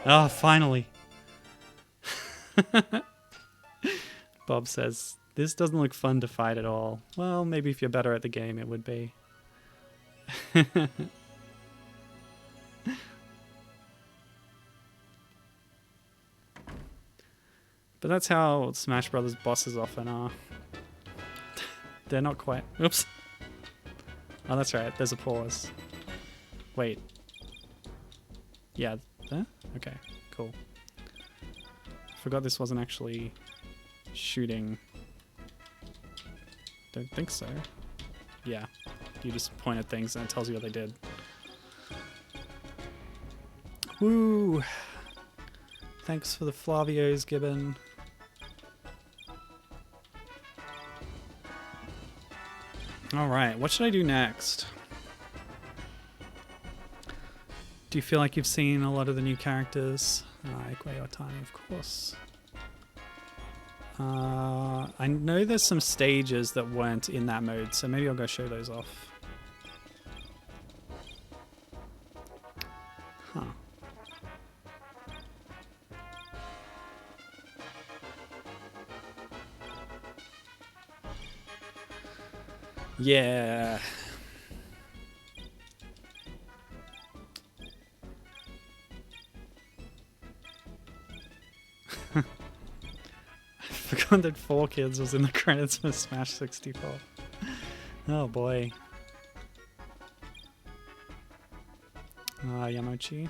Oh, finally. Bob says, this doesn't look fun to fight at all. Well, maybe if you're better at the game, it would be. But that's how Smash Brothers bosses often are. They're not quite... Oops. Oh, that's right. There's a pause. Wait. Yeah. There? Okay, cool. Forgot this wasn't actually shooting. Don't think so. Yeah. You just point at things and it tells you what they did. Woo! Thanks for the Flavios, Gibbon. Alright, what should I do next? Do you feel like you've seen a lot of the new characters? Equay or Tiny, of course. I know there's some stages that weren't in that mode, so maybe I'll go show those off. Huh. Yeah. I forgot that 4Kids was in the credits for Smash 64. Oh boy. Yamochi.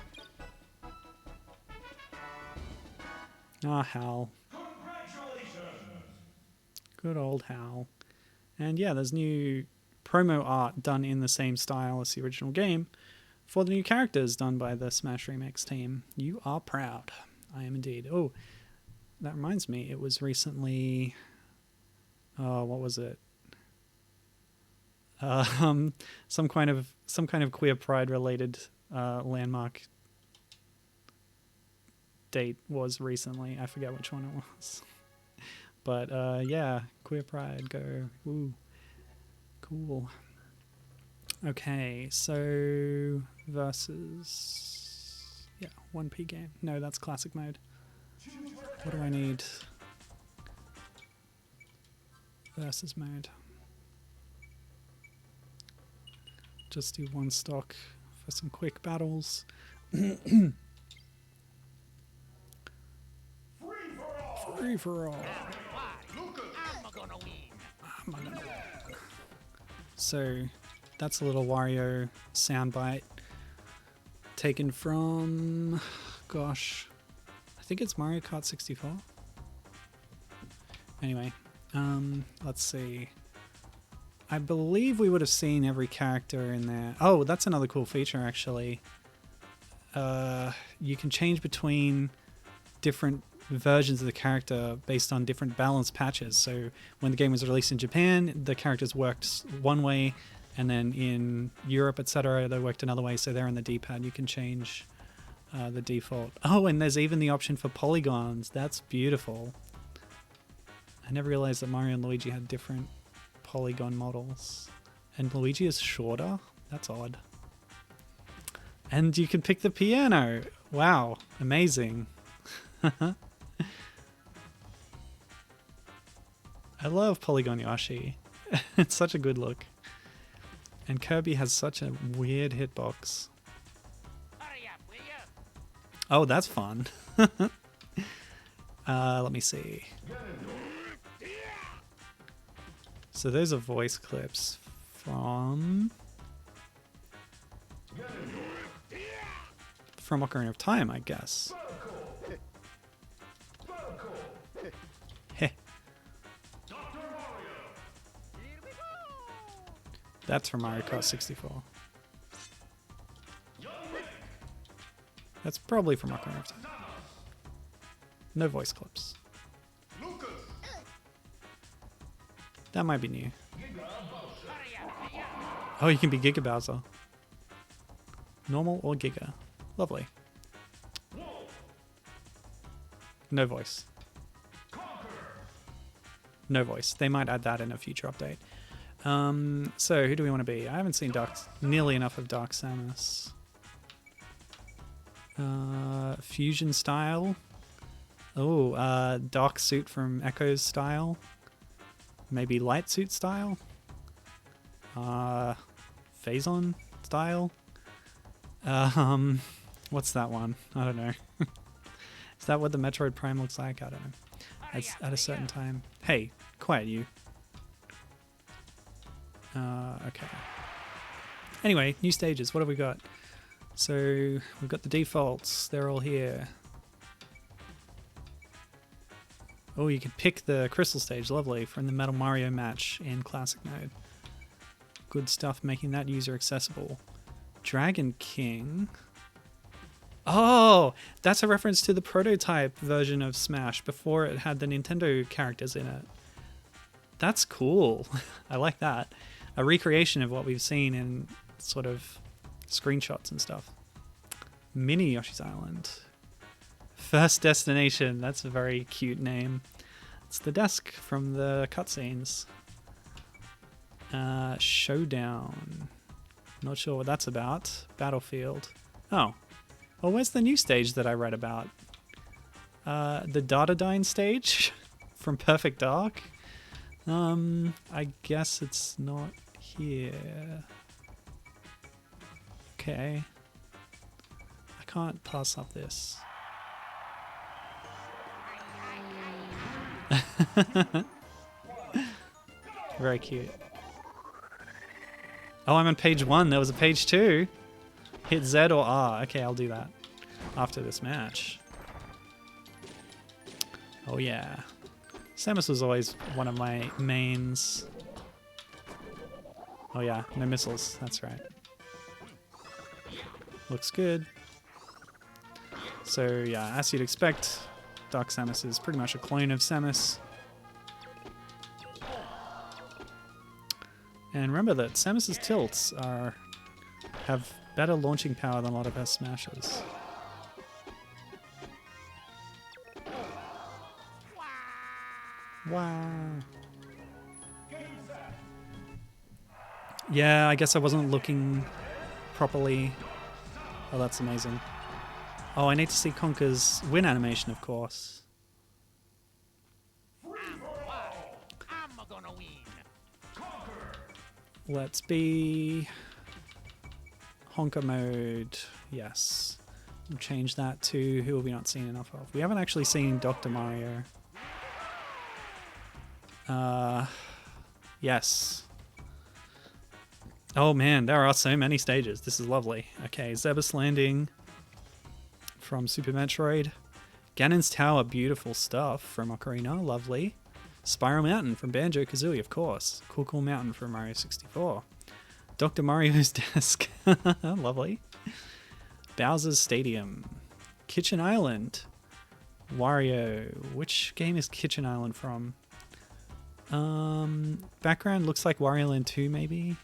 Hal. Good old Hal. And yeah, there's new promo art done in the same style as the original game for the new characters done by the Smash Remix team. You are proud. I am indeed. Oh, that reminds me, it was recently... what was it? Some kind of queer pride related landmark date was recently. I forget which one it was. But yeah, queer pride, go. Woo. Cool. Okay, so versus... Yeah, 1P game. No, that's classic mode. What do I need? Versus mode. Just do one stock for some quick battles. Free for all. I'm gonna win. So that's a little Wario soundbite taken from, gosh, I think it's Mario Kart 64. Anyway, let's see. I believe we would have seen every character in there. Oh, that's another cool feature, actually. You can change between different versions of the character based on different balance patches. So when the game was released in Japan, the characters worked one way, and then in Europe, etc., they worked another way. So there in the D-pad, you can change the default. Oh, and there's even the option for polygons. That's beautiful. I never realized that Mario and Luigi had different polygon models. And Luigi is shorter? That's odd. And you can pick the piano. Wow, amazing. I love Polygon Yoshi. It's such a good look. And Kirby has such a weird hitbox. Hurry up, will you? Oh, that's fun. Let me see. So those are voice clips from Ocarina of Time, I guess. Heh. That's from Mario Kart 64. That's probably from Ocarina of Time. No voice clips. That might be new. Oh, you can be Giga Bowser. Normal or Giga. Lovely. No voice. No voice. They might add that in a future update. So who do we want to be? I haven't seen nearly enough of Dark Samus. Fusion style. Oh, dark suit from Echo's style. Maybe light suit style. Phazon style. What's that one? I don't know. Is that what the Metroid Prime looks like? I don't know. At a certain time. Hey, quiet you. Okay. Anyway, new stages. What have we got? So we've got the defaults. They're all here. Oh, you can pick the crystal stage. Lovely. From the Metal Mario match in classic mode. Good stuff, making that user accessible. Dragon King. Oh, that's a reference to the prototype version of Smash before it had the Nintendo characters in it. That's cool. I like that. A recreation of what we've seen in sort of screenshots and stuff. Mini Yoshi's Island. First Destination. That's a very cute name. It's the desk from the cutscenes. Showdown. Not sure what that's about. Battlefield. Oh. Well, where's the new stage that I read about? The Datadyne stage from Perfect Dark? I guess it's not here. Okay. I can't pass up this. Very cute. Oh, I'm on page 1. There was a page 2. Hit Z or R. Okay, I'll do that after this match. Oh yeah. Samus was always one of my mains. Oh yeah, no missiles. That's right. Looks good. So yeah, as you'd expect, Dark Samus is pretty much a clone of Samus. And remember that Samus's tilts have better launching power than a lot of her smashes. Wow. Yeah, I guess I wasn't looking properly. Oh, that's amazing. Oh, I need to see Conker's win animation, of course. Let's be honker mode. Yes. We'll change that to who have we not seen enough of. We haven't actually seen Dr. Mario. Yes. Oh man, there are so many stages. This is lovely. Okay, Zebus Landing from Super Metroid. Ganon's Tower, beautiful stuff from Ocarina, lovely. Spiral Mountain from Banjo-Kazooie, of course. Cool Mountain from Mario 64. Dr. Mario's Desk, lovely. Bowser's Stadium. Kitchen Island. Wario. Which game is Kitchen Island from? Background looks like Wario Land 2, maybe?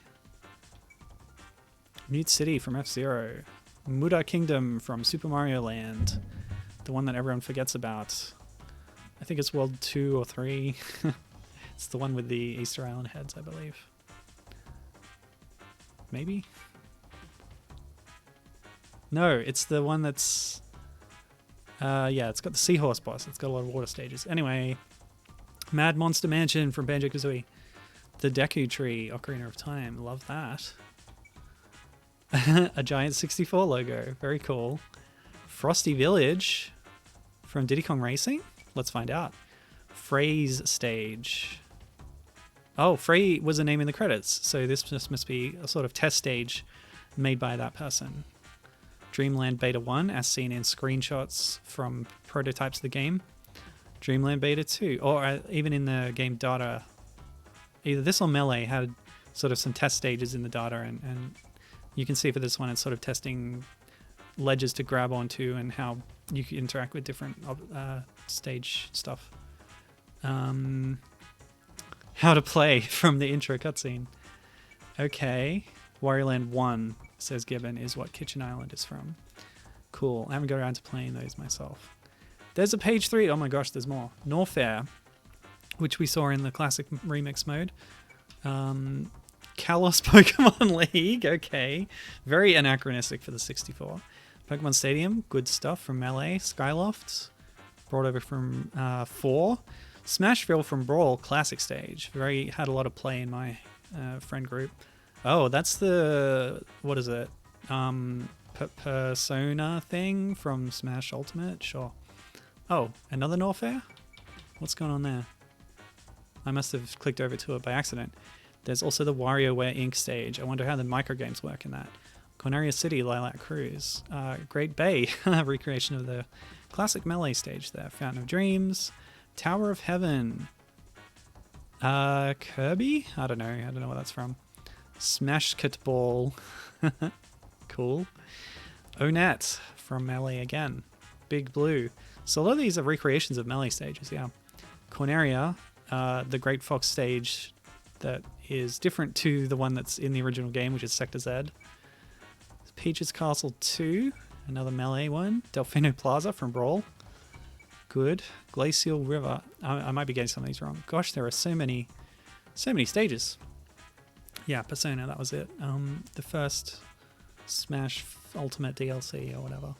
Mute City from F-Zero. Muda Kingdom from Super Mario Land. The one that everyone forgets about. I think it's World 2 or 3. It's the one with the Easter Island heads, I believe. Maybe? No, it's the one that's... yeah, it's got the seahorse boss. It's got a lot of water stages. Anyway, Mad Monster Mansion from Banjo-Kazooie. The Deku Tree, Ocarina of Time. Love that. A giant 64 logo. Very cool. Frosty Village from Diddy Kong Racing? Let's find out. Frey's Stage. Oh, Frey was a name in the credits, so this just must be a sort of test stage made by that person. Dreamland Beta 1, as seen in screenshots from prototypes of the game. Dreamland Beta 2, or even in the game data. Either this or Melee had sort of some test stages in the data, and you can see for this one it's sort of testing ledges to grab onto and how you can interact with different stage stuff. How to play from the intro cutscene. Okay, Wario Land 1, says Gibbon, is what Kitchen Island is from. Cool, I haven't got around to playing those myself. There's a page 3, oh my gosh, there's more. Norfair, which we saw in the classic remix mode. Kalos Pokemon League, okay. Very anachronistic for the 64. Pokemon Stadium, good stuff from Melee. Skyloft, brought over from 4. Smashville from Brawl, classic stage. Had a lot of play in my friend group. Oh, that's the, what is it? Persona thing from Smash Ultimate? Sure. Oh, another Norfair? What's going on there? I must have clicked over to it by accident. There's also the WarioWare Inc. stage. I wonder how the microgames work in that. Corneria City, Lilac Cruise. Great Bay, recreation of the classic Melee stage there. Fountain of Dreams. Tower of Heaven. Kirby? I don't know where that's from. Smash Kit Ball. Cool. Onat from Melee again. Big Blue. So a lot of these are recreations of Melee stages, yeah. Corneria, the Great Fox stage that is different to the one that's in the original game, which is Sector Z. Peach's Castle 2, another Melee one. Delfino Plaza from Brawl. Good. Glacial River. I might be getting some of these wrong. Gosh, there are so many stages. Yeah, Persona, that was it. The first Smash Ultimate DLC or whatever.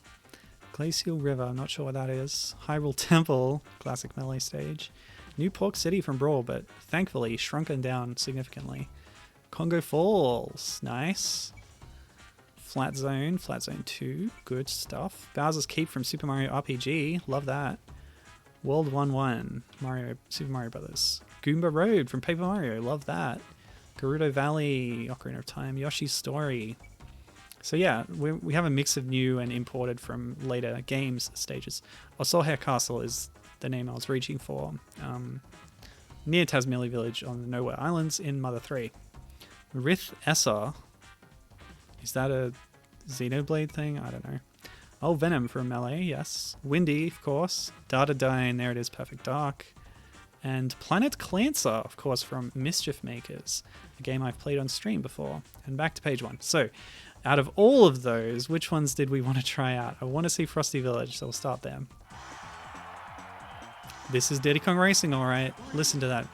Glacial River, I'm not sure what that is. Hyrule Temple, classic Melee stage. New Pork City from Brawl, but thankfully shrunken down significantly. Congo Falls. Nice. Flat Zone 2. Good stuff. Bowser's Keep from Super Mario RPG. Love that. World 1-1. Super Mario Brothers. Goomba Road from Paper Mario. Love that. Gerudo Valley. Ocarina of Time. Yoshi's Story. So yeah, we have a mix of new and imported from later games stages. Osolhair Castle is the name I was reaching for. Near Tasmania Village on the Nowhere Islands in Mother 3. Rith Essa. Is that a Xenoblade thing? I don't know. Oh, Venom from Melee, yes. Windy, of course. Dardadine, there it is, Perfect Dark. And Planet Clancer, of course, from Mischief Makers, a game I've played on stream before. And back to page 1. So, out of all of those, which ones did we want to try out? I want to see Frosty Village, so we'll start there. This is Diddy Kong Racing, alright. Listen to that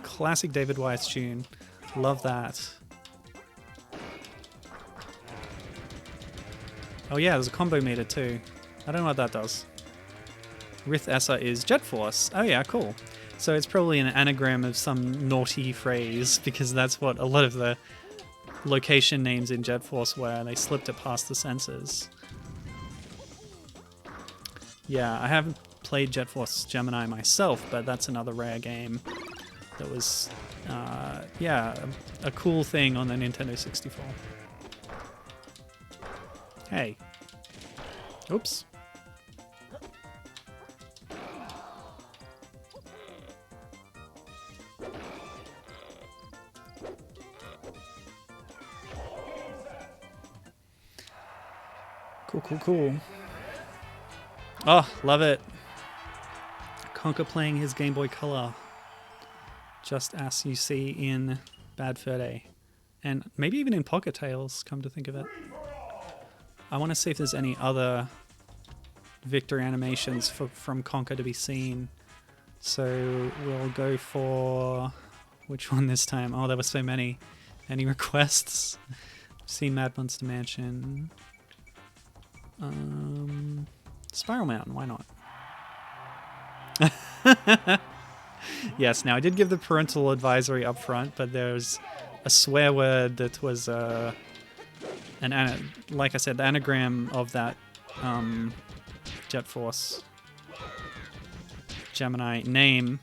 classic David Weiss tune. Love that. Oh yeah, there's a combo meter too. I don't know what that does. Rith Essa is Jet Force. Oh yeah, cool. So it's probably an anagram of some naughty phrase, because that's what a lot of the location names in Jet Force were. They slipped it past the censors. Yeah, I haven't played Jet Force Gemini myself, but that's another Rare game that was, yeah, a cool thing on the Nintendo 64. Hey. Oops. Cool. Oh, love it. Conker playing his Game Boy Color. Just as you see in Bad Fur Day. And maybe even in Pocket Tales, come to think of it. I want to see if there's any other victory animations from Conker to be seen. So we'll go for... which one this time? Oh, there were so many. Any requests? I've seen Mad Monster Mansion. Spiral Mountain, why not? Yes, now I did give the parental advisory up front, but there's a swear word that was like I said, the anagram of that Jet Force Gemini name.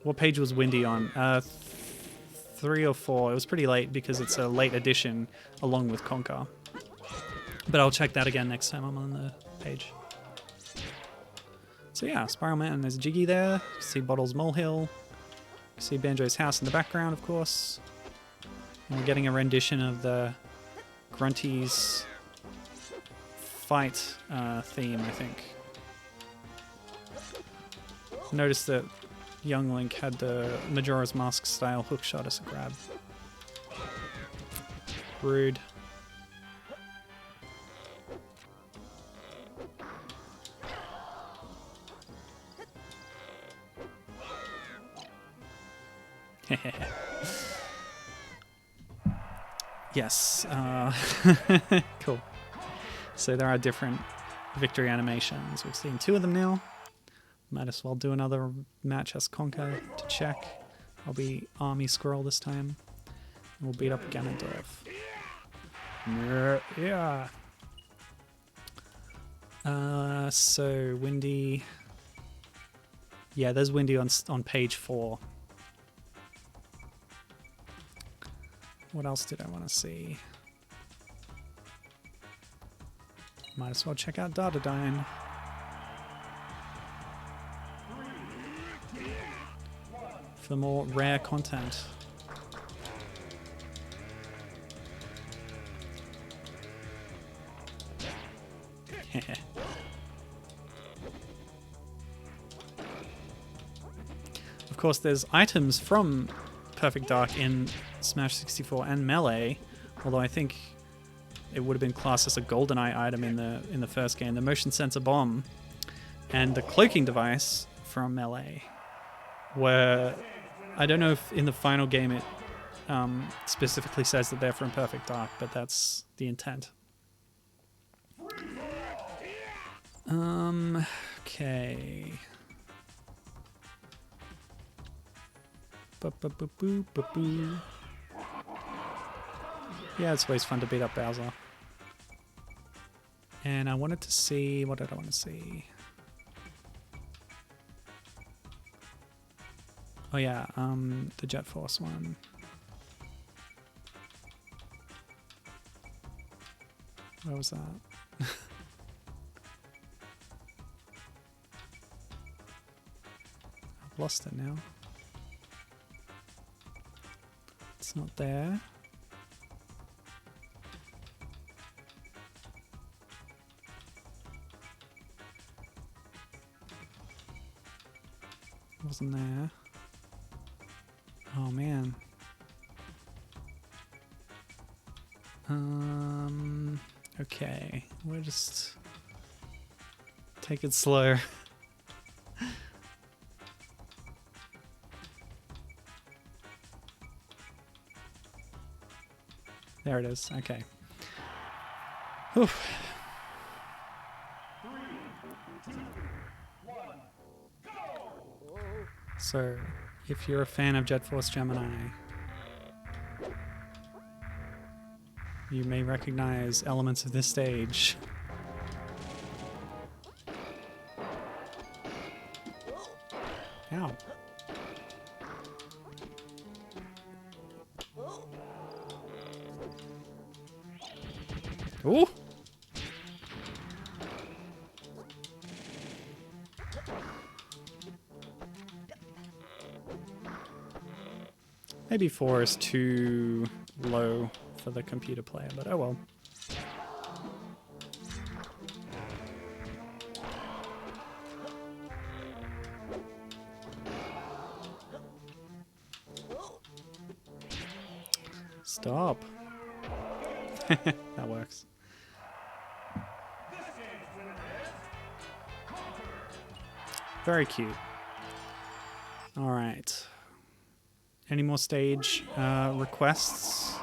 What page was Windy on? 3 or 4. It was pretty late because it's a late edition along with Conker. But I'll check that again next time I'm on the page. So yeah, Spiral Mountain, there's Jiggy there. You see Bottle's Molehill. You see Banjo's house in the background, of course. And we're getting a rendition of the Grunty's fight theme, I think. Notice that young Link had the Majora's Mask style hookshot as a grab. Rude. Yes. Cool. So there are different victory animations. We've seen 2 of them now. Might as well do another match as Conker to check. I'll be Army Squirrel this time. And we'll beat up Ganondorf. Yeah. So Windy. Yeah, there's Windy on page 4. What else did I want to see? Might as well check out Dardadine. For more rare content. Of course, there's items from Perfect Dark in Smash 64 and Melee, although I think it would have been classed as a GoldenEye item in the first game. The motion sensor bomb and the cloaking device from Melee, where I don't know if in the final game it specifically says that they're from Perfect Dark, but that's the intent. Okay. Yeah, it's always fun to beat up Bowser. And I wanted to see... What did I want to see? Oh yeah, the Jet Force one. Where was that? I've lost it now. It's not there. It wasn't there. Oh man. Okay, we'll just take it slow. There it is. Okay. Oof. 3, 2, 1, go! So, if you're a fan of Jet Force Gemini, you may recognize elements of this stage. Ow. Ooh! Maybe 4 is too low for the computer player, but oh well. Stop. That works. This game's winner is Conker. Very cute. All right. Any more stage requests?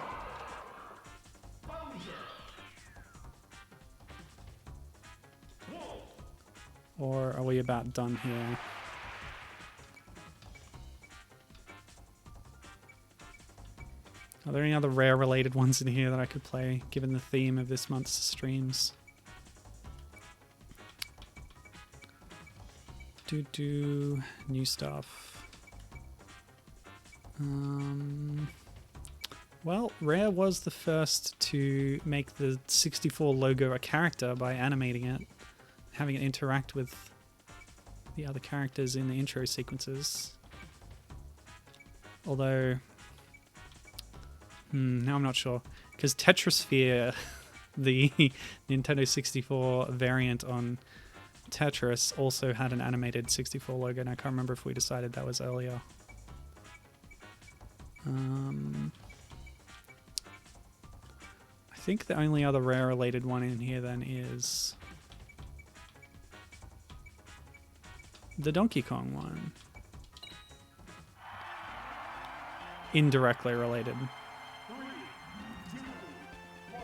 Or are we about done here? Are there any other rare related ones in here that I could play, given the theme of this month's streams? New stuff. Well, Rare was the first to make the 64 logo a character by animating it, having it interact with the other characters in the intro sequences. Although, now I'm not sure, because Tetrasphere, the Nintendo 64 variant on Tetris, also had an animated 64 logo, and I can't remember if we decided that was earlier. I think the only other Rare related one in here then is the Donkey Kong one. Indirectly related. 3, 2, 1,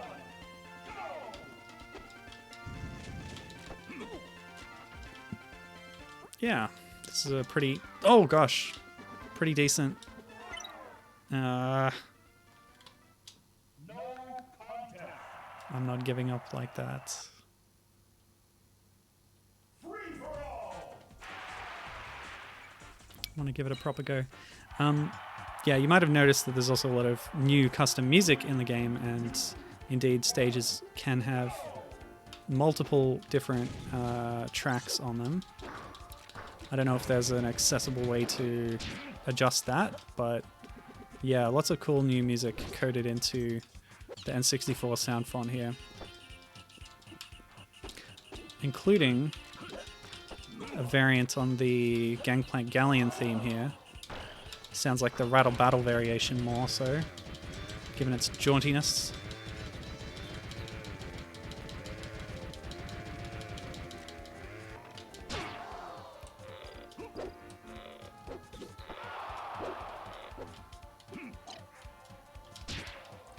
go! Yeah, this is a pretty, oh gosh, pretty decent. No contest. I'm not giving up like that. Free for all. I want to give it a proper go. Yeah, you might have noticed that there's also a lot of new custom music in the game, and indeed stages can have multiple different tracks on them. I don't know if there's an accessible way to adjust that, but yeah, lots of cool new music coded into the N64 sound font here, including a variant on the Gangplank Galleon theme here. Sounds like the Rattle Battle variation more so, given its jauntiness.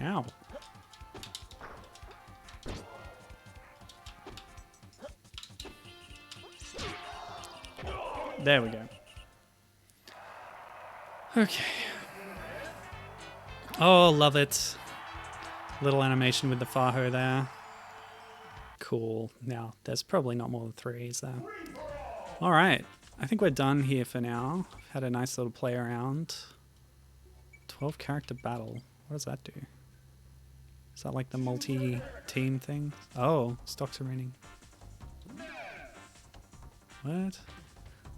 Ow. There we go. Okay. Oh, love it. Little animation with the Faho there. Cool. Now, there's probably not more than 3, is there? Alright. I think we're done here for now. Had a nice little play around. 12 character battle. What does that do? Is that like the multi-team thing? Oh, stocks are raining. What?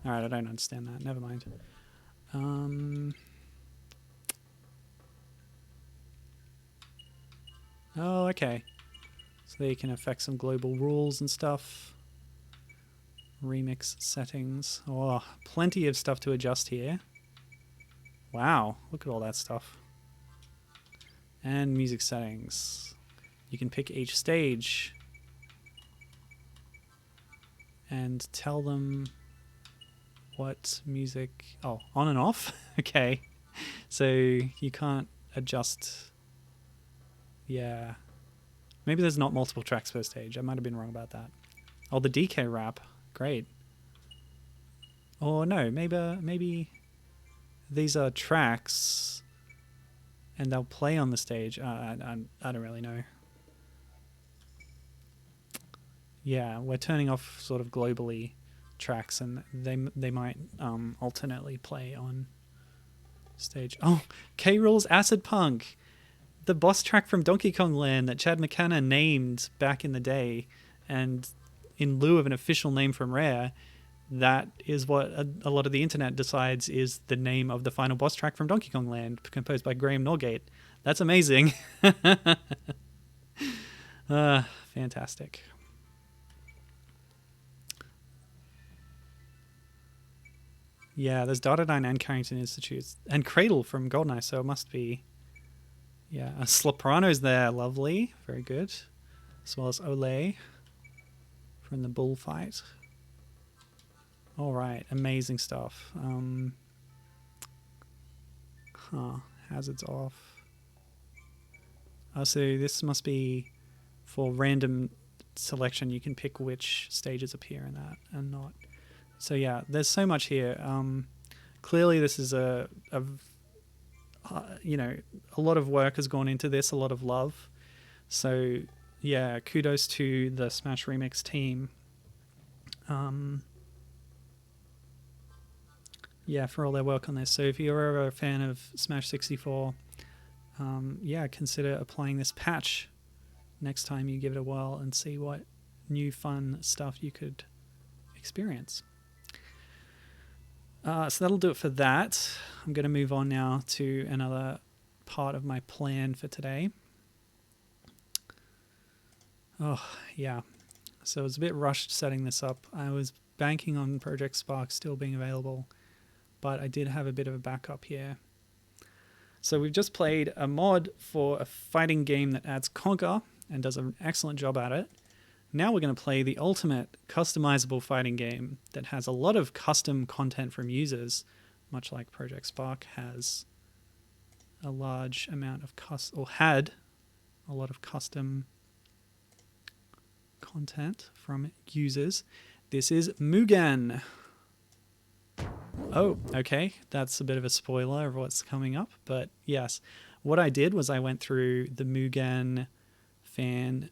Alright, I don't understand that. Never mind. Oh, okay. So there you can affect some global rules and stuff. Remix settings. Oh, plenty of stuff to adjust here. Wow, look at all that stuff. And music settings. You can pick each stage and tell them what music... Oh, on and off? Okay. So you can't adjust... Yeah. Maybe there's not multiple tracks per stage. I might have been wrong about that. Oh, the DK rap. Great. Or no, maybe these are tracks and they'll play on the stage. I don't really know. Yeah, we're turning off sort of globally tracks and they might alternately play on stage. Oh, K. Rool's Acid Punk. The boss track from Donkey Kong Land that Chad McKenna named back in the day, and in lieu of an official name from Rare, that is what a lot of the internet decides is the name of the final boss track from Donkey Kong Land, composed by Graham Norgate. That's amazing. Fantastic. Yeah, there's Dotadine and Carrington Institutes, and Cradle from GoldenEye, so it must be... Yeah, Slaprano's there, lovely, very good. As well as Olay from the bullfight. All right, amazing stuff. Hazards off. Oh, so this must be for random selection. You can pick which stages appear in that and not. So yeah, there's so much here. Clearly, this is you know, a lot of work has gone into this, a lot of love. So yeah, kudos to the Smash Remix team. Yeah, for all their work on this. So if you're ever a fan of Smash 64, yeah, consider applying this patch next time you give it a whirl and see what new fun stuff you could experience. So that'll do it for that. I'm going to move on now to another part of my plan for today. Oh, yeah. So I was a bit rushed setting this up. I was banking on Project Spark still being available, but I did have a bit of a backup here. So we've just played a mod for a fighting game that adds Conker and does an excellent job at it. Now we're going to play the ultimate customizable fighting game that has a lot of custom content from users, much like Project Spark has a large amount of had a lot of custom content from users. This is Mugen. Oh, okay. That's a bit of a spoiler of what's coming up, but yes. What I did was I went through the Mugen fan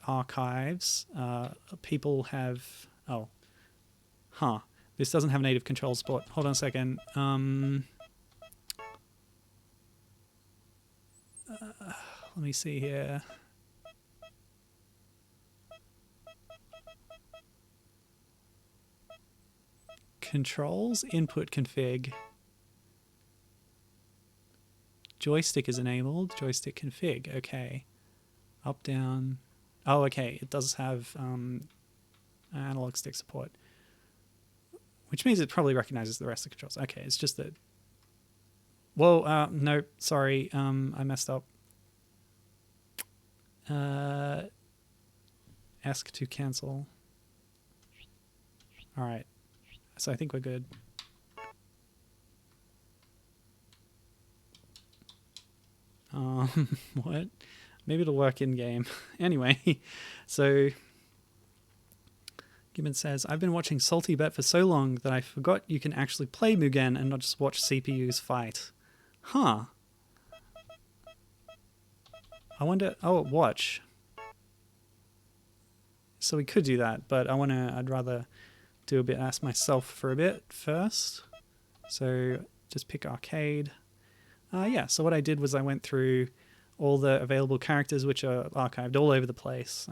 archives. People have... Oh. Huh. This doesn't have native control support. Hold on a second. Let me see here. Controls, input config. Joystick is enabled. Joystick config. Okay. Up, down. Oh, okay. It does have analog stick support, which means it probably recognizes the rest of the controls. Okay, it's just that. Whoa, no, sorry. I messed up. Ask to cancel. All right. So I think we're good. What? Maybe it'll work in game. Anyway, so Gibbon says, I've been watching Salty Bet for so long that I forgot you can actually play Mugen and not just watch CPUs fight. Huh. I wonder. Oh, watch. So we could do that, but I'd rather do a bit ask myself for a bit first. So just pick arcade. Yeah, so what I did was I went through all the available characters, which are archived all over the place.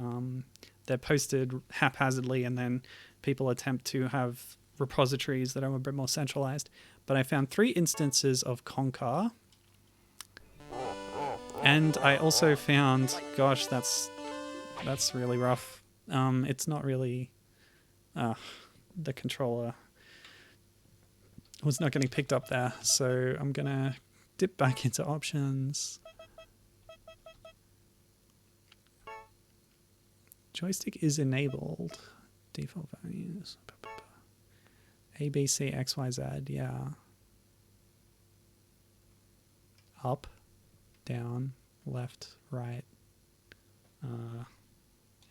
They're posted haphazardly, and then people attempt to have repositories that are a bit more centralized. But I found 3 instances of Conker. And I also found, gosh, that's really rough. It's not really... the controller was not getting picked up there, so I'm going to dip back into options. Joystick is enabled. Default values. A, B, C, X, Y, Z, yeah. Up, down, left, right.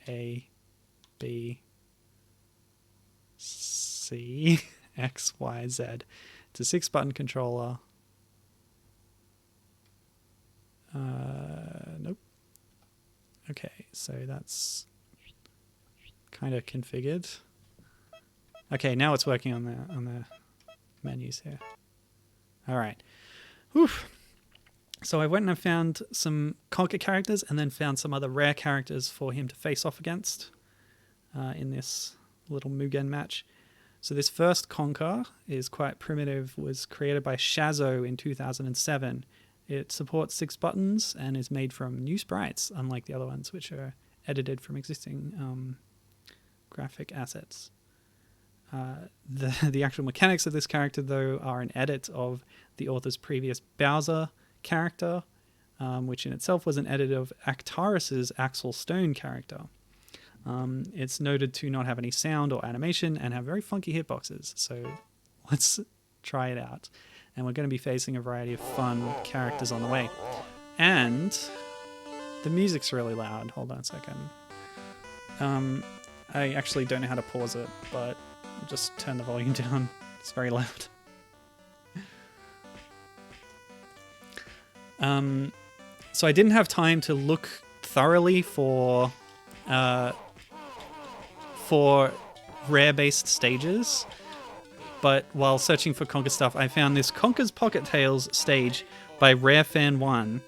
A, B, C, X, Y, Z. It's a 6-button controller. Nope. Okay, so that's kind of configured. Okay, now it's working on the menus here. All right. Whew. So I went and I found some Conker characters and then found some other rare characters for him to face off against in this little Mugen match. So this first Conker is quite primitive, was created by Shazo in 2007. It supports 6 buttons and is made from new sprites, unlike the other ones, which are edited from existing graphic assets. The actual mechanics of this character, though, are an edit of the author's previous Bowser character, which in itself was an edit of Actaris's Axel Stone character. It's noted to not have any sound or animation and have very funky hitboxes, so let's try it out. And we're going to be facing a variety of fun characters on the way. And the music's really loud. Hold on a second. I actually don't know how to pause it, but I'll just turn the volume down. It's very loud. So I didn't have time to look thoroughly for rare-based stages, but while searching for Conker stuff, I found this Conker's Pocket Tales stage by RareFan1.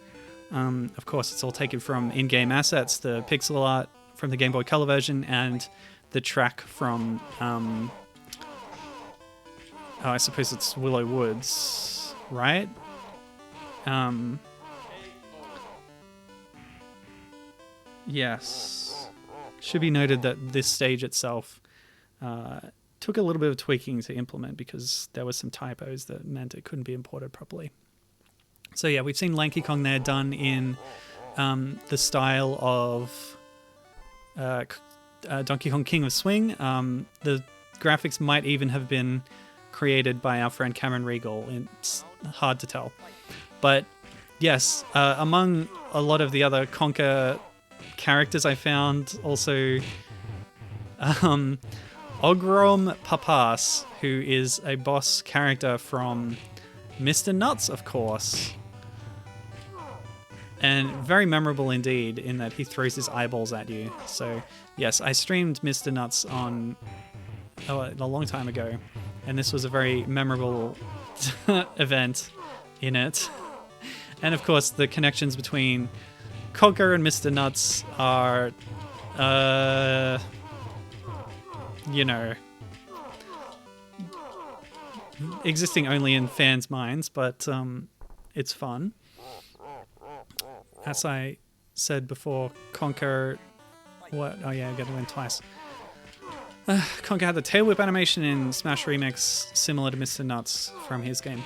Of course, it's all taken from in-game assets, the pixel art from the Game Boy Color version, and the track from, I suppose it's Willow Woods, right? Yes. Should be noted that this stage itself took a little bit of tweaking to implement because there was some typos that meant it couldn't be imported properly. So yeah, we've seen Lanky Kong there done in the style of Donkey Kong King of Swing. The graphics might even have been created by our friend Cameron Regal. It's hard to tell. But yes, among a lot of the other Conker characters I found also Ogrom Papas, who is a boss character from Mr. Nuts, of course. And very memorable indeed in that he throws his eyeballs at you. So yes, I streamed Mr. Nuts on a long time ago, and this was a very memorable event in it. And of course, the connections between Conker and Mr. Nuts are, existing only in fans' minds, but it's fun. As I said before, Conker... What? Oh yeah, I got to win twice. Conker had the tail whip animation in Smash Remix, similar to Mr. Nuts from his game.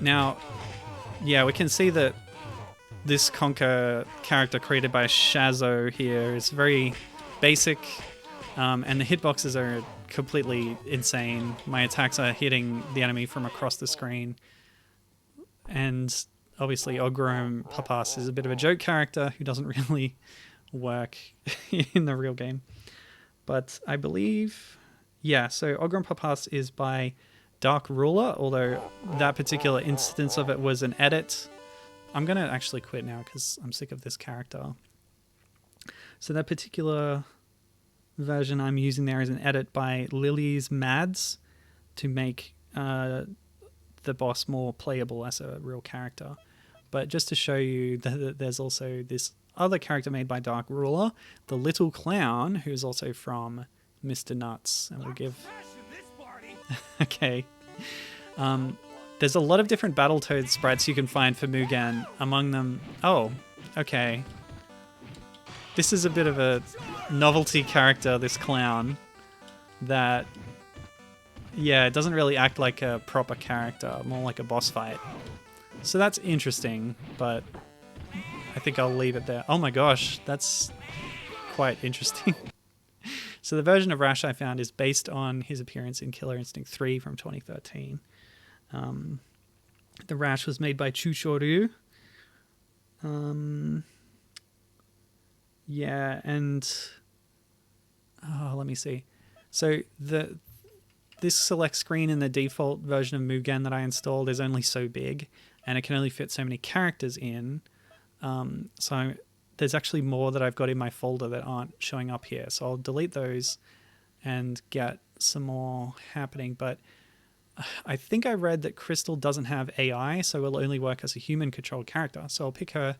Now, yeah, we can see that this Conker character created by Shazo here is very basic, and the hitboxes are completely insane. My attacks are hitting the enemy from across the screen. And obviously Ogrom Papas is a bit of a joke character who doesn't really work in the real game. But I believe... Yeah, so Ogrom Papas is by Dark Ruler, although that particular instance of it was an edit I'm going to actually quit now because I'm sick of this character. So that particular version I'm using there is an edit by Lily's Mads to make the boss more playable as a real character. But just to show you that there's also this other character made by Dark Ruler, the little clown, who's also from Mr. Nuts. And we'll give... Okay. There's a lot of different Battletoad sprites you can find for Mugen. Among them... Oh, okay. This is a bit of a novelty character, this clown, that... Yeah, it doesn't really act like a proper character, more like a boss fight. So that's interesting, but I think I'll leave it there. Oh my gosh, that's quite interesting. So the version of Rash I found is based on his appearance in Killer Instinct 3 from 2013. The Rash was made by Chushoru. Yeah, and... Oh, let me see. So this select screen in the default version of Mugen that I installed is only so big, and it can only fit so many characters in. So there's actually more that I've got in my folder that aren't showing up here. So I'll delete those and get some more happening. But I think I read that Crystal doesn't have AI, so will only work as a human-controlled character. So I'll pick her,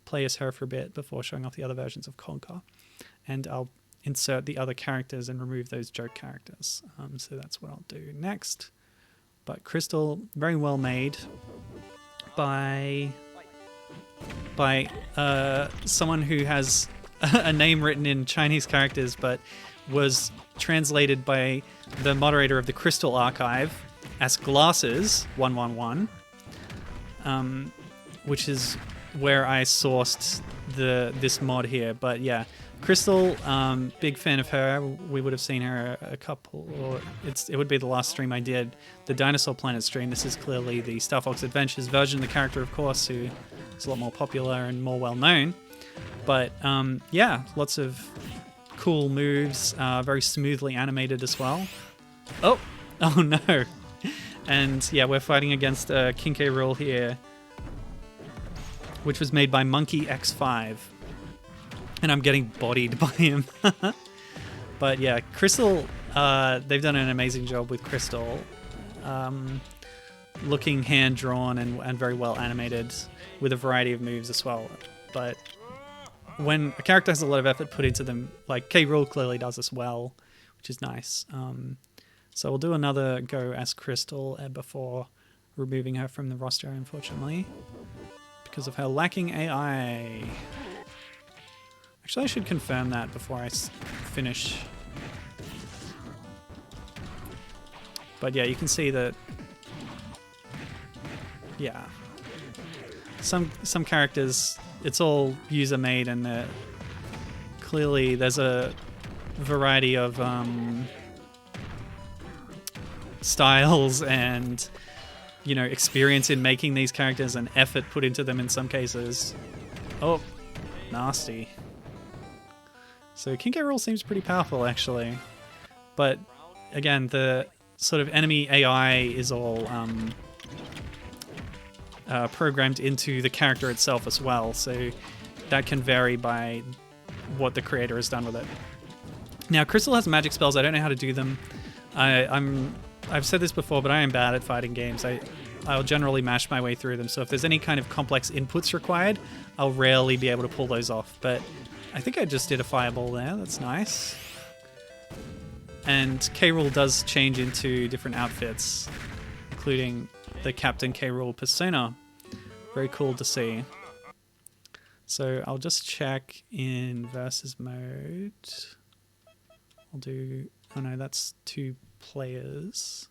play as her for a bit before showing off the other versions of Conker. And I'll insert the other characters and remove those joke characters. So that's what I'll do next. But Crystal, very well made by someone who has a name written in Chinese characters, but was translated by the moderator of the Crystal Archive as Glasses 111, which is where I sourced this mod here. But yeah, Crystal, big fan of her. We would have seen her a couple, or it would be the last stream I did, the Dinosaur Planet stream. This is clearly the Star Fox Adventures version of the character, of course, who is a lot more popular and more well known. But yeah, lots of cool moves, very smoothly animated as well. Oh no. And yeah, we're fighting against King K. Rool here, which was made by Monkey X5. And I'm getting bodied by him. But yeah, Crystal, they've done an amazing job with Crystal. Looking hand-drawn and very well animated with a variety of moves as well. But when a character has a lot of effort put into them, like K. Rool clearly does as well, which is nice. So we'll do another go as Crystal before removing her from the roster, unfortunately, because of her lacking AI. Actually, I should confirm that before I finish. But yeah, you can see that, yeah, some characters, it's all user-made, and clearly there's a variety of styles and, you know, experience in making these characters and effort put into them in some cases. Oh, nasty. So King K. Rool seems pretty powerful, actually. But again, the sort of enemy AI is all programmed into the character itself as well, so that can vary by what the creator has done with it. Now, Crystal has magic spells. I don't know how to do them. I've said this before, but I am bad at fighting games. I'll generally mash my way through them, so if there's any kind of complex inputs required, I'll rarely be able to pull those off. But I think I just did a fireball there. That's nice. And K. Rool does change into different outfits, including the Captain K. Rool persona. Very cool to see. So I'll just check in versus mode. I'll do... Oh no, that's 2 players.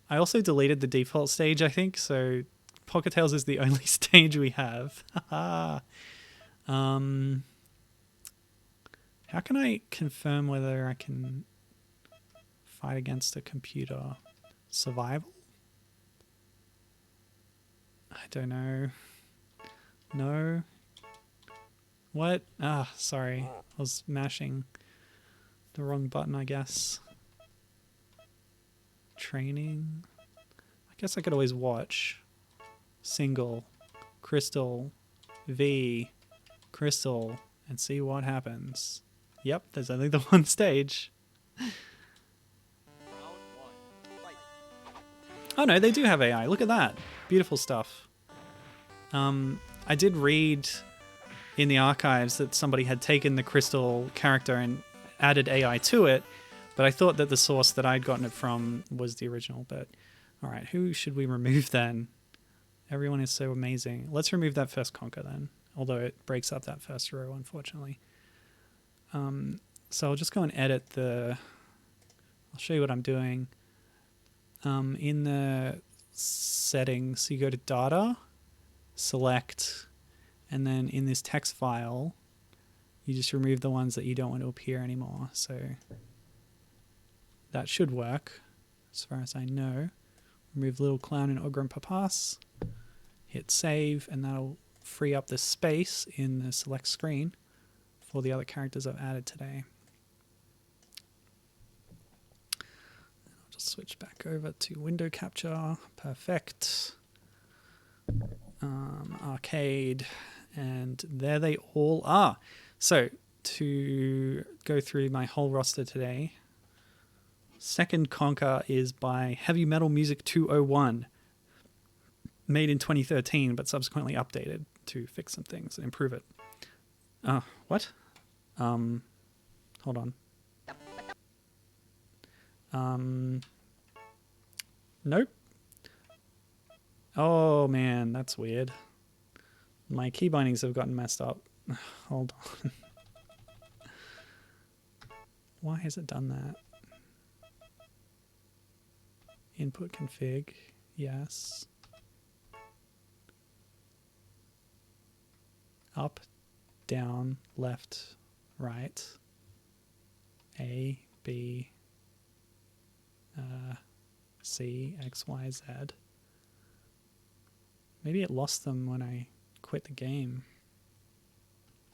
I also deleted the default stage, I think, so Pocket Tales is the only stage we have. Haha. How can I confirm whether I can fight against a computer? Survival? I don't know. No? What? Ah, sorry. I was mashing the wrong button, I guess. Training? I guess I could always watch. Single. crystal, V, crystal, and see what happens. Yep, there's only the one stage. Oh no, they do have AI. Look at that. Beautiful stuff. I did read in the archives that somebody had taken the crystal character and added AI to it, but I thought that the source that I'd gotten it from was the original. But all right, who should we remove then? Everyone is so amazing. Let's remove that first Conker then, although it breaks up that first row, unfortunately. So I'll just go and edit the... I'll show you what I'm doing. In the settings, you go to Data, Select, and then in this text file, you just remove the ones that you don't want to appear anymore. So that should work, as far as I know. Remove Little Clown and Ogre and Papas. Hit Save, and that'll free up the space in the select screen for the other characters I've added today. I'll just switch back over to window capture. Perfect. Arcade, and there they all are. So to go through my whole roster today, second Conker is by Heavy Metal Music 201, made in 2013 but subsequently updated to fix some things and improve it. What? Hold on. Nope. Oh man, that's weird. My key bindings have gotten messed up. Hold on. Why has it done that? Input config, yes. Up, down, left, right. A, B, C, X, Y, Z. Maybe it lost them when I quit the game.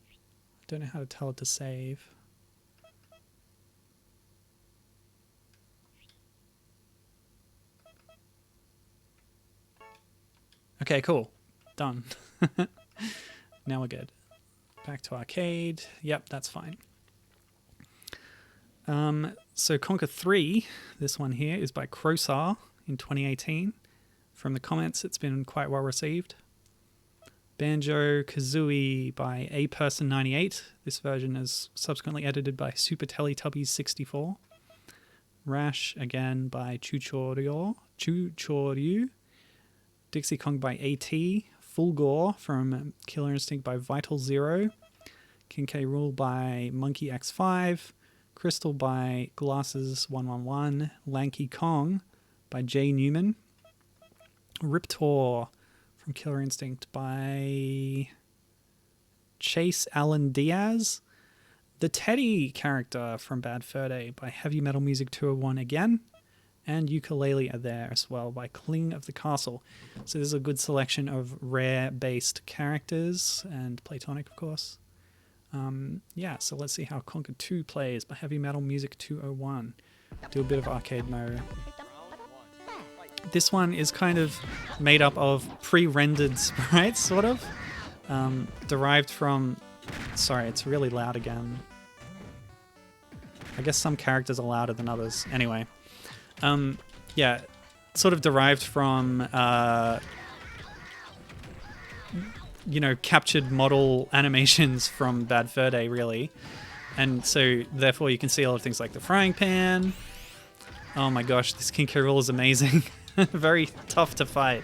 I don't know how to tell it to save. Okay, cool. Done. Now we're good. Back to arcade. Yep, that's fine. So Conker 3, this one here, is by Crowsar in 2018. From the comments, it's been quite well received. Banjo-Kazooie by A-Person98. This version is subsequently edited by Super Teletubbies 64. Rash, again, by Chuchoryu. Dixie Kong by A.T. Fulgore from Killer Instinct by Vital Zero. King K. Rool by Monkey X5. Crystal by Glasses 111. Lanky Kong by J. Newman. Riptor from Killer Instinct by Chase Allen Diaz. The Teddy character from Bad Fur Day by Heavy Metal Music 201 again. And Ukulele are there as well by Cling of the Castle. So this is a good selection of rare-based characters and Platonic, of course. Yeah, so let's see how Conker 2 plays by Heavy Metal Music 201. Do a bit of arcade mode. This one is kind of made up of pre-rendered sprites, sort of. Derived from... Sorry, it's really loud again. I guess some characters are louder than others. Anyway. Yeah, sort of derived from, you know, captured model animations from Bad Fur Day, really. And so, therefore, you can see a lot of things like the frying pan. Oh my gosh, this King K. Rool is amazing. Very tough to fight.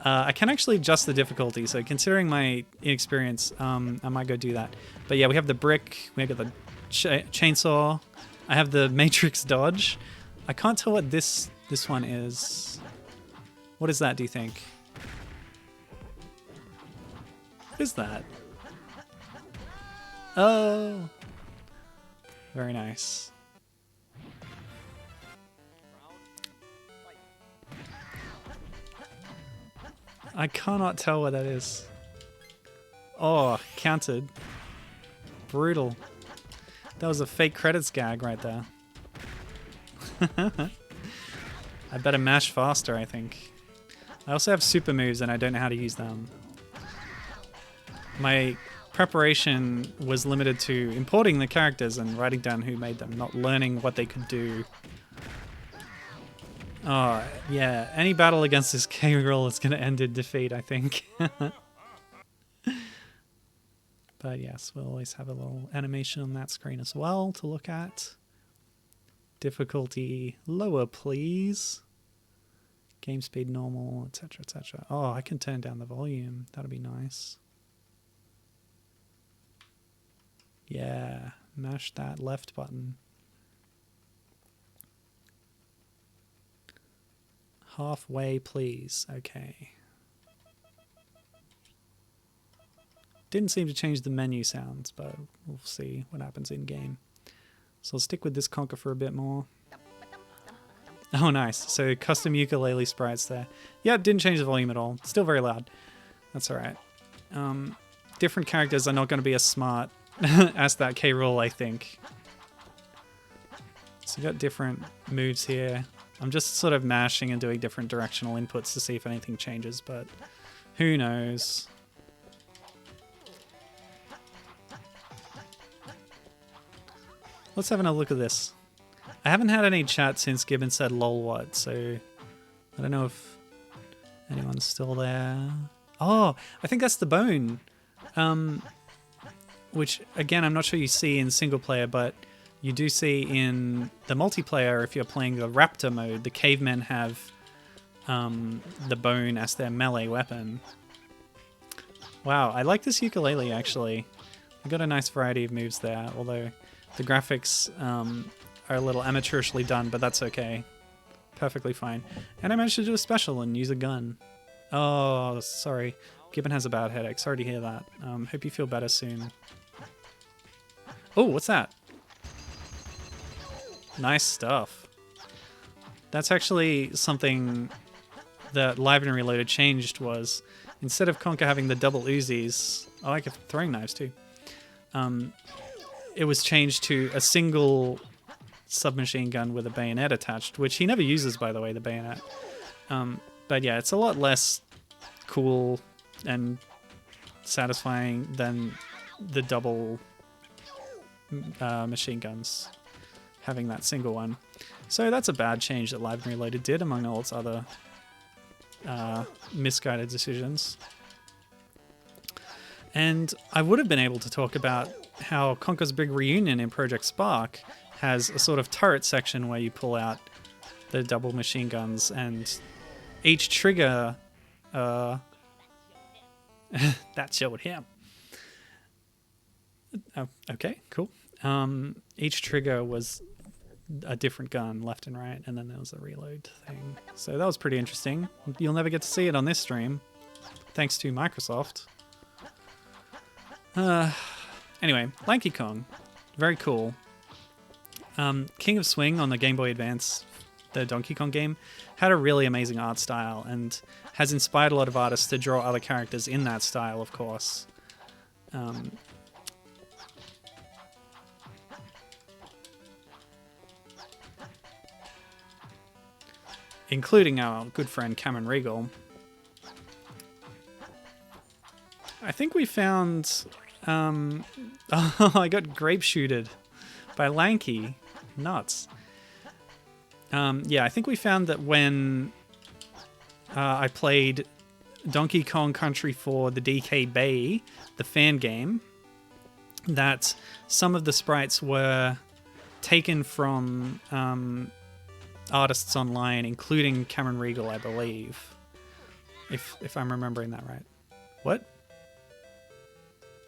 I can actually adjust the difficulty, so considering my inexperience, I might go do that. But yeah, we have the brick, we have the chainsaw, I have the Matrix dodge. I can't tell what this one is. What is that, do you think? What is that? Oh! Very nice. I cannot tell what that is. Oh, counted. Brutal. That was a fake credits gag right there. I better mash faster, I think. I also have super moves and I don't know how to use them. My preparation was limited to importing the characters and writing down who made them, not learning what they could do. Oh, yeah. Any battle against this K-Roll is going to end in defeat, I think. But yes, we'll always have a little animation on that screen as well to look at. Difficulty lower, please. Game speed normal, etc., etc. Oh, I can turn down the volume. That'll be nice. Yeah, mash that left button. Halfway, please. Okay. Didn't seem to change the menu sounds, but we'll see what happens in game. So I'll stick with this Conker for a bit more. Oh, nice. So custom ukulele sprites there. Yep, didn't change the volume at all. Still very loud. That's all right. Different characters are not going to be as smart as that K-Roll, I think. So we've got different moves here. I'm just sort of mashing and doing different directional inputs to see if anything changes, but who knows? Let's have another look at this. I haven't had any chat since Gibbon said lol what, so I don't know if anyone's still there. Oh, I think that's the bone. Which, again, I'm not sure you see in single player, but you do see in the multiplayer if you're playing the Raptor mode. The cavemen have the bone as their melee weapon. Wow, I like this ukulele, actually. We've got a nice variety of moves there, although the graphics are a little amateurishly done, but that's okay. Perfectly fine. And I managed to do a special and use a gun. Oh, sorry. Gibbon has a bad headache. Sorry to hear that. Hope you feel better soon. Oh, what's that? Nice stuff. That's actually something that Live and Reloaded changed was, instead of Conker having the double Uzis, I like throwing knives too, it was changed to a single submachine gun with a bayonet attached, which he never uses, by the way, the bayonet. But yeah, it's a lot less cool and satisfying than the double machine guns, having that single one. So that's a bad change that Live and Reloaded did, among all its other misguided decisions. And I would have been able to talk about how Conker's Big Reunion in Project Spark has a sort of turret section where you pull out the double machine guns, and each trigger that showed him. Oh, okay, cool. Each trigger was a different gun left and right, and then there was a reload thing. So that was pretty interesting. You'll never get to see it on this stream, thanks to Microsoft. Anyway, Lanky Kong, very cool. King of Swing on the Game Boy Advance, the Donkey Kong game, had a really amazing art style and has inspired a lot of artists to draw other characters in that style, of course. Including our good friend Cameron Regal. I think we found... oh, I got grape shooted by Lanky. Nuts. Yeah, I think we found that when I played Donkey Kong Country for the DK Bay, the fan game, that some of the sprites were taken from artists online, including Cameron Regal, I believe. If I'm remembering that right. What?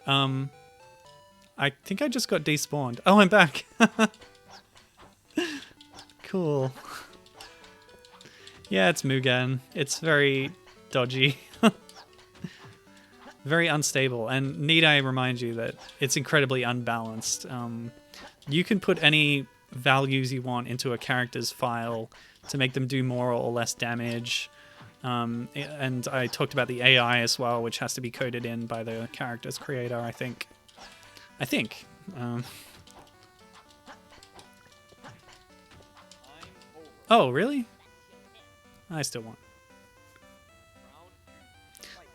I think I just got despawned. Oh, I'm back. Cool. Yeah, it's Mugen. It's very dodgy. Very unstable. And need I remind you that it's incredibly unbalanced. You can put any values you want into a character's file to make them do more or less damage. And I talked about the AI as well, which has to be coded in by the character's creator, I think. Oh, really? I still won.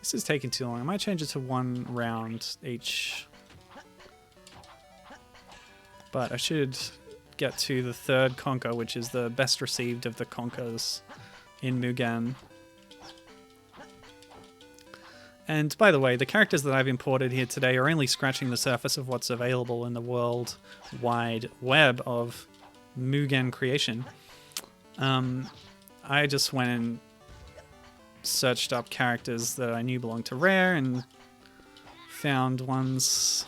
This is taking too long. I might change it to 1 round each. But I should get to the 3rd Conker, which is the best received of the Conkers in Mugen. And by the way, the characters that I've imported here today are only scratching the surface of what's available in the world wide web of Mugen creation. I just went and searched up characters that I knew belonged to Rare and found ones,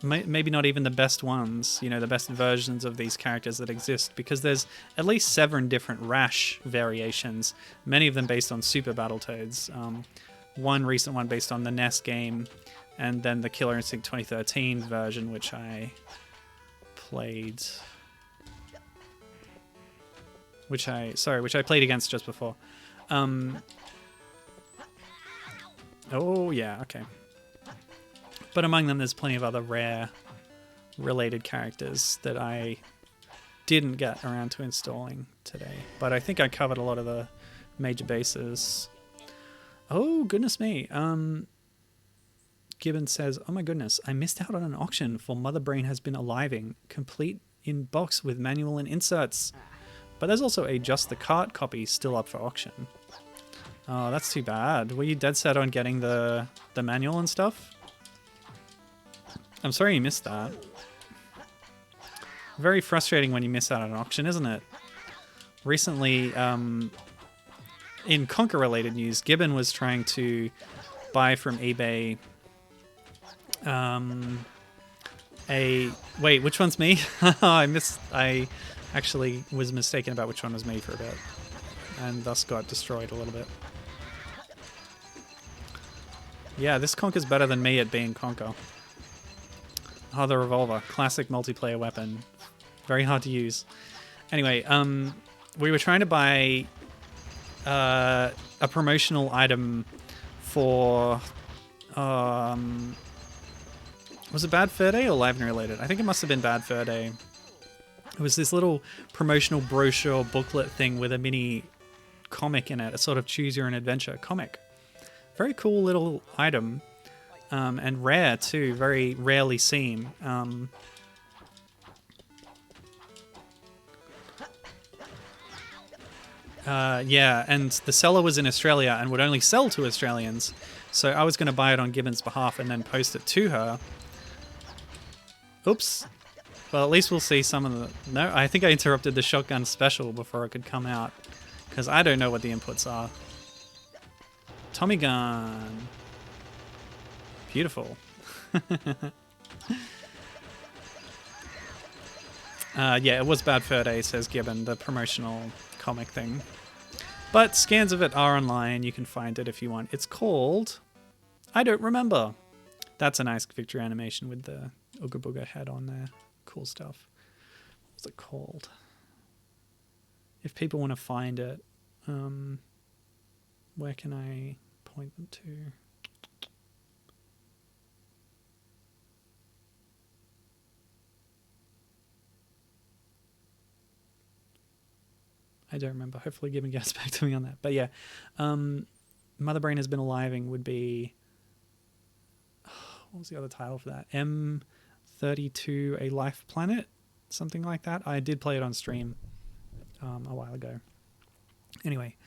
maybe not even the best ones, you know, the best versions of these characters that exist, because there's at least 7 different Rash variations, many of them based on Super Battletoads. One recent one based on the NES game, and then the Killer Instinct 2013 version, which I played, which I played against just before. Oh yeah, okay. But among them, there's plenty of other Rare-related characters that I didn't get around to installing today. But I think I covered a lot of the major bases. Oh, goodness me. Gibbon says, oh my goodness, I missed out on an auction for Mother Brain Has Been Aliving, complete in box with manual and inserts. But there's also a Just the Cart copy still up for auction. Oh, that's too bad. Were you dead set on getting the manual and stuff? I'm sorry you missed that. Very frustrating when you miss out on an auction, isn't it? Recently, in Conker-related news, Gibbon was trying to buy from eBay wait, which one's me? I actually was mistaken about which one was me for a bit, and thus got destroyed a little bit. Yeah, this Conker's better than me at being Conker. Oh, the revolver. Classic multiplayer weapon. Very hard to use. Anyway, we were trying to buy a promotional item for... was it Bad Fur Day or Live and Related? I think it must have been Bad Fur Day. It was this little promotional brochure booklet thing with a mini comic in it, a sort of choose your own adventure comic. Very cool little item, and rare too, very rarely seen. Yeah, and the seller was in Australia and would only sell to Australians, so I was going to buy it on Gibbon's behalf and then post it to her. Oops. Well, at least we'll see some of the... No, I think I interrupted the shotgun special before it could come out, because I don't know what the inputs are. Tommy gun. Beautiful. Yeah, it was Bad Fur Day, says Gibbon, the promotional comic thing. But scans of it are online. You can find it if you want. It's called... I don't remember. That's a nice victory animation with the Ooga Booga head on there. Cool stuff. What's it called? If people want to find it, where can I point them to? I don't remember. Hopefully Gibbon gets back to me on that. But yeah, Mother Brain Has Been Aliving would be... what was the other title for that? M32 A Life Planet? Something like that. I did play it on stream a while ago. Anyway,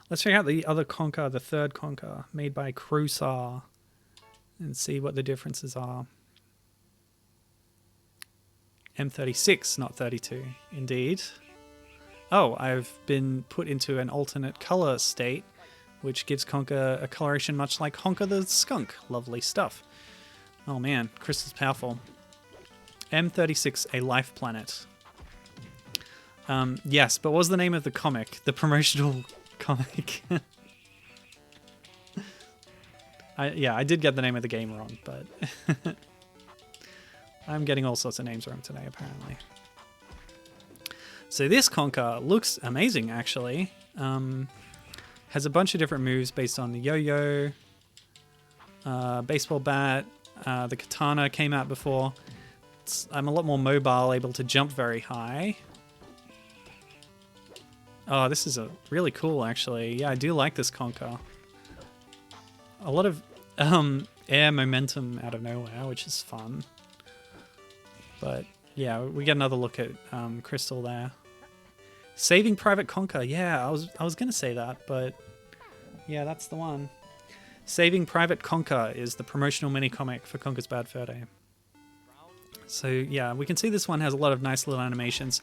let's check out the other Conker, the 3rd Conker, made by Crusar, and see what the differences are. M36, not 32. Indeed. Oh, I've been put into an alternate color state, which gives Conker a coloration much like Conker the Skunk. Lovely stuff. Oh man, Crystal's powerful. M36, A Life Planet. Yes, but what was the name of the comic? The promotional comic. I did get the name of the game wrong, but... I'm getting all sorts of names wrong today, apparently. So this Conker looks amazing, actually. Has a bunch of different moves based on the yo-yo, baseball bat, the katana came out before. I'm a lot more mobile, able to jump very high. Oh, this is really cool, actually. Yeah, I do like this Conker. a lot of air momentum out of nowhere, which is fun. But yeah, we get another look at Crystal there. Saving Private Conker. Yeah, I was gonna say that, but yeah, that's the one. Saving Private Conker is the promotional mini-comic for Conker's Bad Fur Day. So yeah, we can see this one has a lot of nice little animations.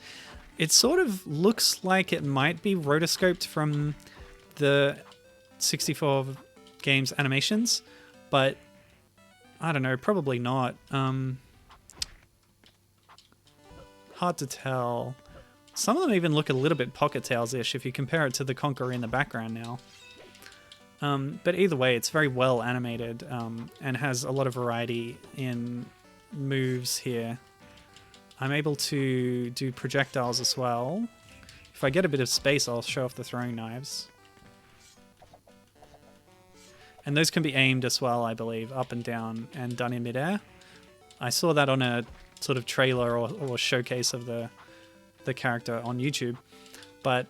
It sort of looks like it might be rotoscoped from the 64 games animations, but I don't know, probably not. Hard to tell. Some of them even look a little bit Pocket Tales-ish if you compare it to the Conker in the background now. But either way, it's very well animated and has a lot of variety in moves here. I'm able to do projectiles as well. If I get a bit of space, I'll show off the throwing knives. And those can be aimed as well, I believe, up and down and done in midair. I saw that on a sort of trailer or showcase of the character on YouTube, but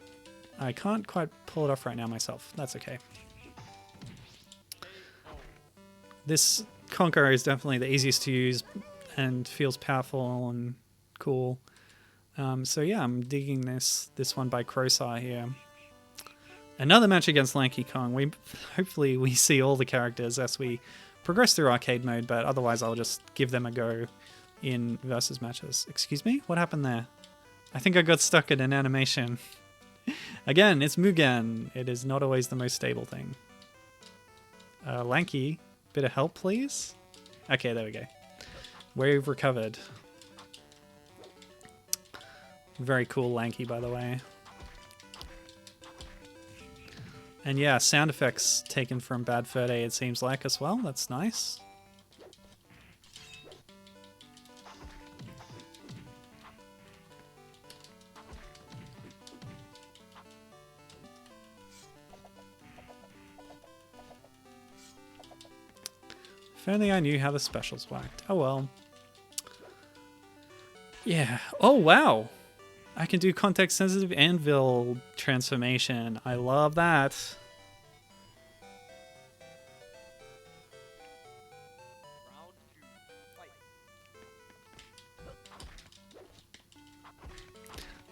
I can't quite pull it off right now myself. That's okay. This Conker is definitely the easiest to use and feels powerful and cool. So yeah, I'm digging this one by Crowsar here. Another match against Lanky Kong. Hopefully we see all the characters as we progress through arcade mode, but otherwise I'll just give them a go in versus matches. Excuse me? What happened there? I think I got stuck in an animation. Again, it's Mugen. It is not always the most stable thing. Lanky, bit of help, please? Okay, there we go. We've recovered. Very cool Lanky, by the way. And yeah, sound effects taken from Bad Fur Day, it seems like, as well. That's nice. If only I knew how the specials worked. Oh well. Yeah. Oh wow. I can do context-sensitive anvil transformation. I love that.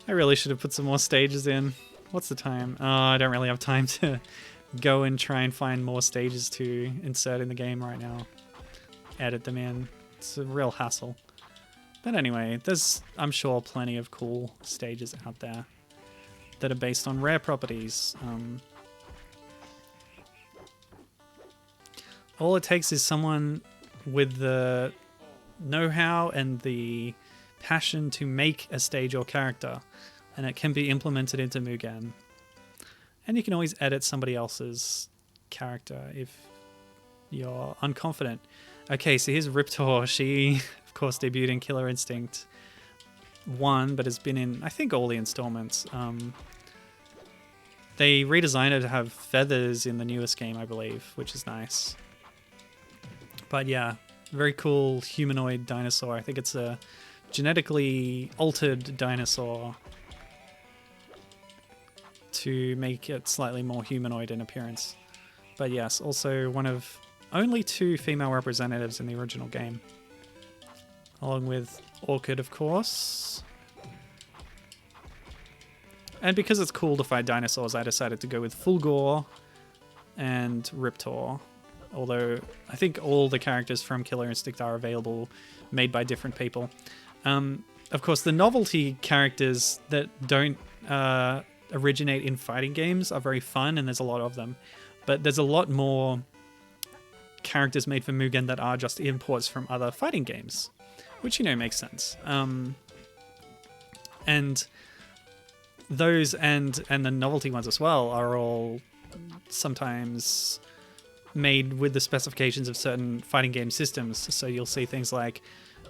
I really should have put some more stages in. What's the time? Oh, I don't really have time to go and try and find more stages to insert in the game right now. Edit them in. It's a real hassle. But anyway, there's, I'm sure, plenty of cool stages out there that are based on rare properties. All it takes is someone with the know-how and the passion to make a stage or character, and it can be implemented into Mugen. And you can always edit somebody else's character if you're unconfident. Okay, so here's Riptor. She, of course, debuted in Killer Instinct 1, but has been in, I think, all the installments. They redesigned her to have feathers in the newest game, I believe, which is nice. But yeah, very cool humanoid dinosaur. I think it's a genetically altered dinosaur to make it slightly more humanoid in appearance. But yes, also one of only 2 female representatives in the original game. Along with Orchid, of course. And because it's cool to fight dinosaurs, I decided to go with Fulgore and Riptor. Although I think all the characters from Killer Instinct are available, made by different people. Of course, the novelty characters that don't originate in fighting games are very fun, and there's a lot of them. But there's a lot more characters made for Mugen that are just imports from other fighting games, which, you know, makes sense. And those and the novelty ones as well are all sometimes made with the specifications of certain fighting game systems. So you'll see things like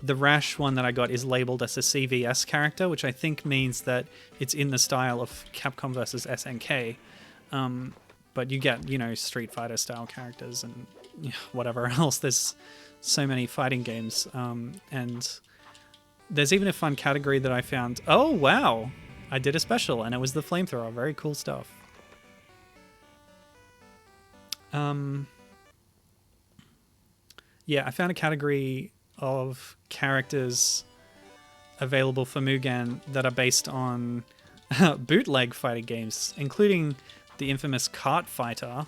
the Rash one that I got is labeled as a CVS character, which I think means that it's in the style of Capcom versus SNK. But you get, you know, Street Fighter style characters and whatever else. There's so many fighting games. And there's even a fun category that I found. Oh, wow. I did a special and it was the flamethrower. Very cool stuff. Yeah, I found a category of characters available for Mugen that are based on bootleg fighting games, including the infamous Kart Fighter,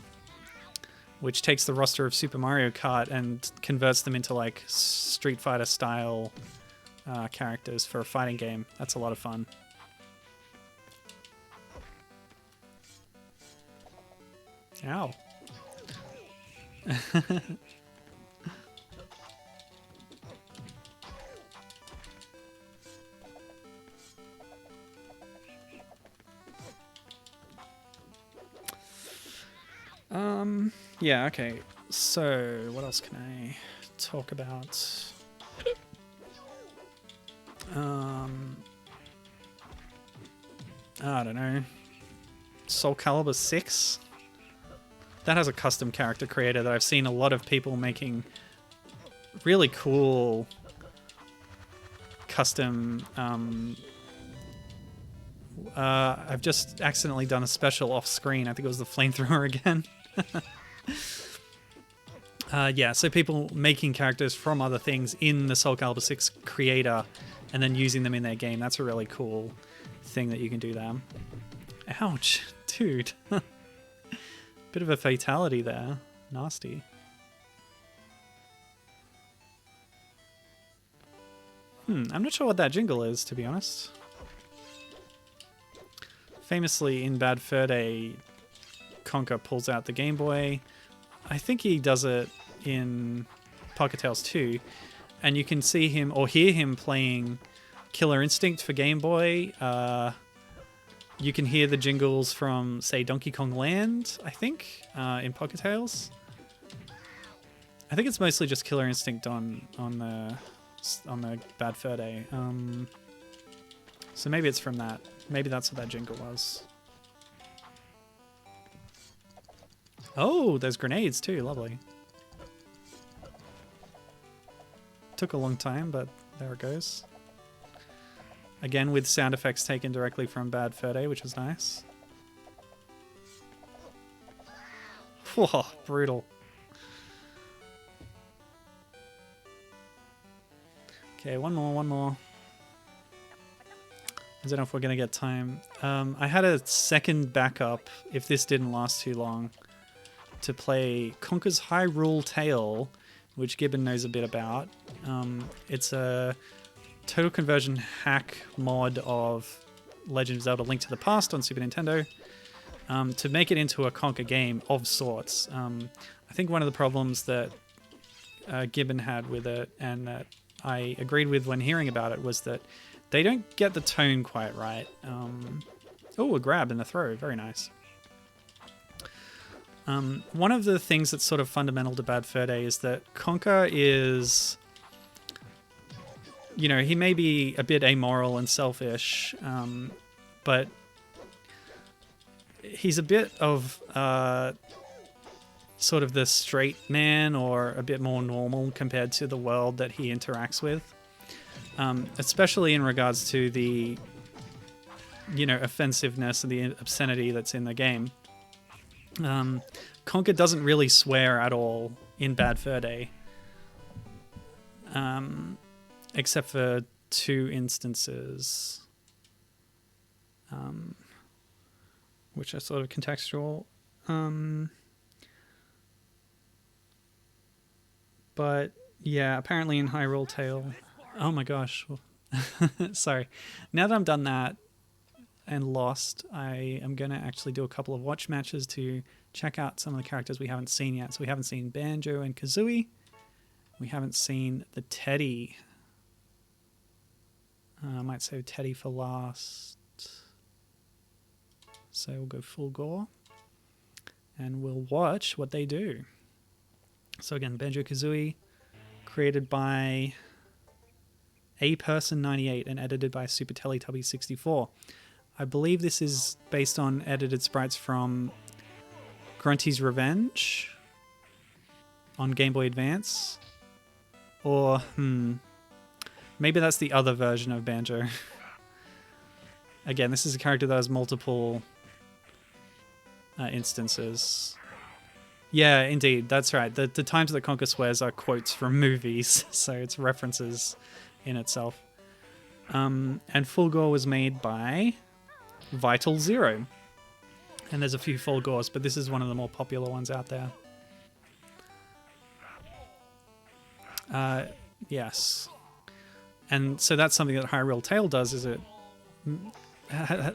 which takes the roster of Super Mario Kart and converts them into like Street Fighter style characters for a fighting game. That's a lot of fun. Ow. Yeah, okay. So, what else can I talk about? I don't know. Soul Calibur 6? That has a custom character creator that I've seen a lot of people making really cool custom... I've just accidentally done a special off screen. I think it was the flamethrower again. Yeah, so people making characters from other things in the Soul Calibur 6 creator and then using them in their game. That's a really cool thing that you can do there. Ouch, dude. Bit of a fatality there. Nasty. I'm not sure what that jingle is, to be honest. Famously, in Bad Fur Day, Conker pulls out the Game Boy. I think he does it in Pocket Tales 2, and you can see him or hear him playing Killer Instinct for Game Boy. You can hear the jingles from, say, Donkey Kong Land, I think, in Pocket Tales. I think it's mostly just Killer Instinct on the Bad Fur Day. So maybe it's from that. Maybe that's what that jingle was. Oh, there's grenades too. Lovely. Took a long time, but there it goes. Again, with sound effects taken directly from Bad Fur Day, which was nice. Whoa, brutal. Okay, one more. I don't know if we're going to get time. I had a second backup, if this didn't last too long, to play Conker's Hyrule Tale, which Gibbon knows a bit about. It's a total conversion hack mod of Legend of Zelda Link to the Past on Super Nintendo to make it into a Conker game of sorts. I think one of the problems that Gibbon had with it, and that I agreed with when hearing about it, was that they don't get the tone quite right. Oh, a grab in the throw. Very nice. One of the things that's sort of fundamental to Bad Fur Day is that Conker is... You know, he may be a bit amoral and selfish, but he's a bit of sort of the straight man, or a bit more normal compared to the world that he interacts with. Especially in regards to the, you know, offensiveness and the obscenity that's in the game. Conker doesn't really swear at all in Bad Fur Day. Except for 2 instances. Which are sort of contextual. But, yeah, apparently in Hyrule Tale... Oh my gosh. Sorry. Now that I'm done that and lost, I am going to actually do a couple of watch matches to check out some of the characters we haven't seen yet. So we haven't seen Banjo and Kazooie. We haven't seen the Teddy. I might save Teddy for last. So we'll go full gore. And we'll watch what they do. So again, Banjo-Kazooie, created by... A-Person98 and edited by Super Teletubby 64. I believe this is based on edited sprites from Grunty's Revenge on Game Boy Advance. Or, maybe that's the other version of Banjo. Again, this is a character that has multiple instances. Yeah, indeed, that's right. The times that Conker swears are quotes from movies, so it's references in itself. And Fulgore was made by Vital Zero. And there's a few Fulgores, but this is one of the more popular ones out there. Yes. And so that's something that Hyrule Tale does, is it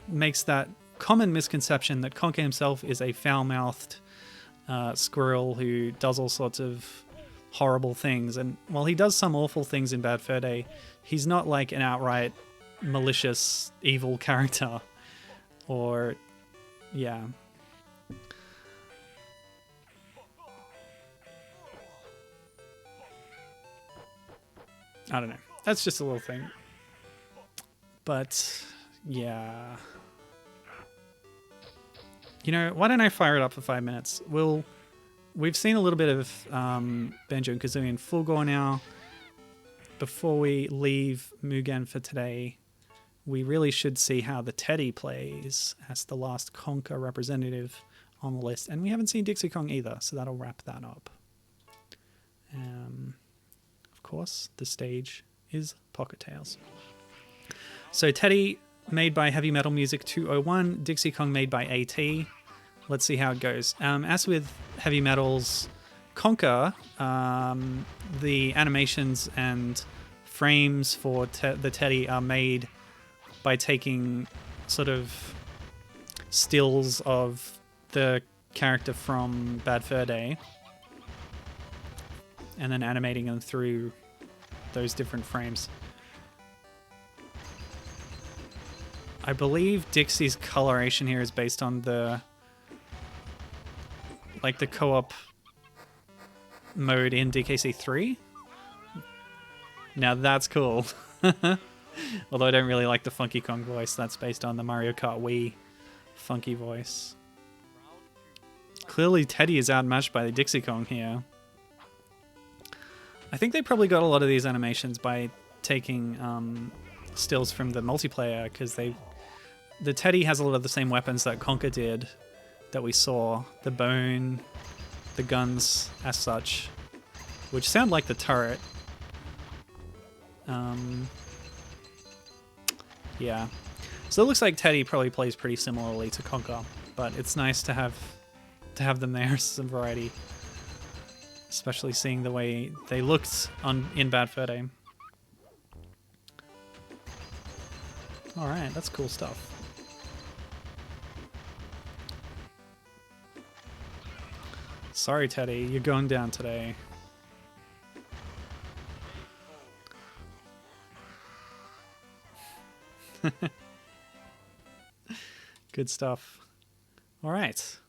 makes that common misconception that Conker himself is a foul-mouthed squirrel who does all sorts of horrible things. And while he does some awful things in Bad Fur Day, he's not like an outright malicious, evil character. Or, yeah. I don't know. That's just a little thing. But, yeah. You know, why don't I fire it up for 5 minutes? We've seen a little bit of Banjo and Kazooie and Fulgore now. Before we leave Mugen for today, we really should see how the Teddy plays as the last Conker representative on the list. And we haven't seen Dixie Kong either, so that'll wrap that up. Of course, the stage is Pocket Tales. So Teddy, made by Heavy Metal Music 201, Dixie Kong made by AT. Let's see how it goes. As with Heavy Metal's Conker, the animations and frames for the Teddy are made by taking sort of stills of the character from Bad Fur Day and then animating them through those different frames. I believe Dixie's coloration here is based on the co-op mode in DKC 3. Now that's cool. Although I don't really like the Funky Kong voice. That's based on the Mario Kart Wii funky voice. Clearly Teddy is outmatched by the Dixie Kong here. I think they probably got a lot of these animations by taking stills from the multiplayer, because the Teddy has a lot of the same weapons that Conker did that we saw. The bone, the guns as such, which sound like the turret. Yeah. So it looks like Teddy probably plays pretty similarly to Conker, but it's nice to have them there as some variety. Especially seeing the way they looked in Bad Fur Day. Alright, that's cool stuff. Sorry, Teddy, you're going down today. Good stuff. Alright.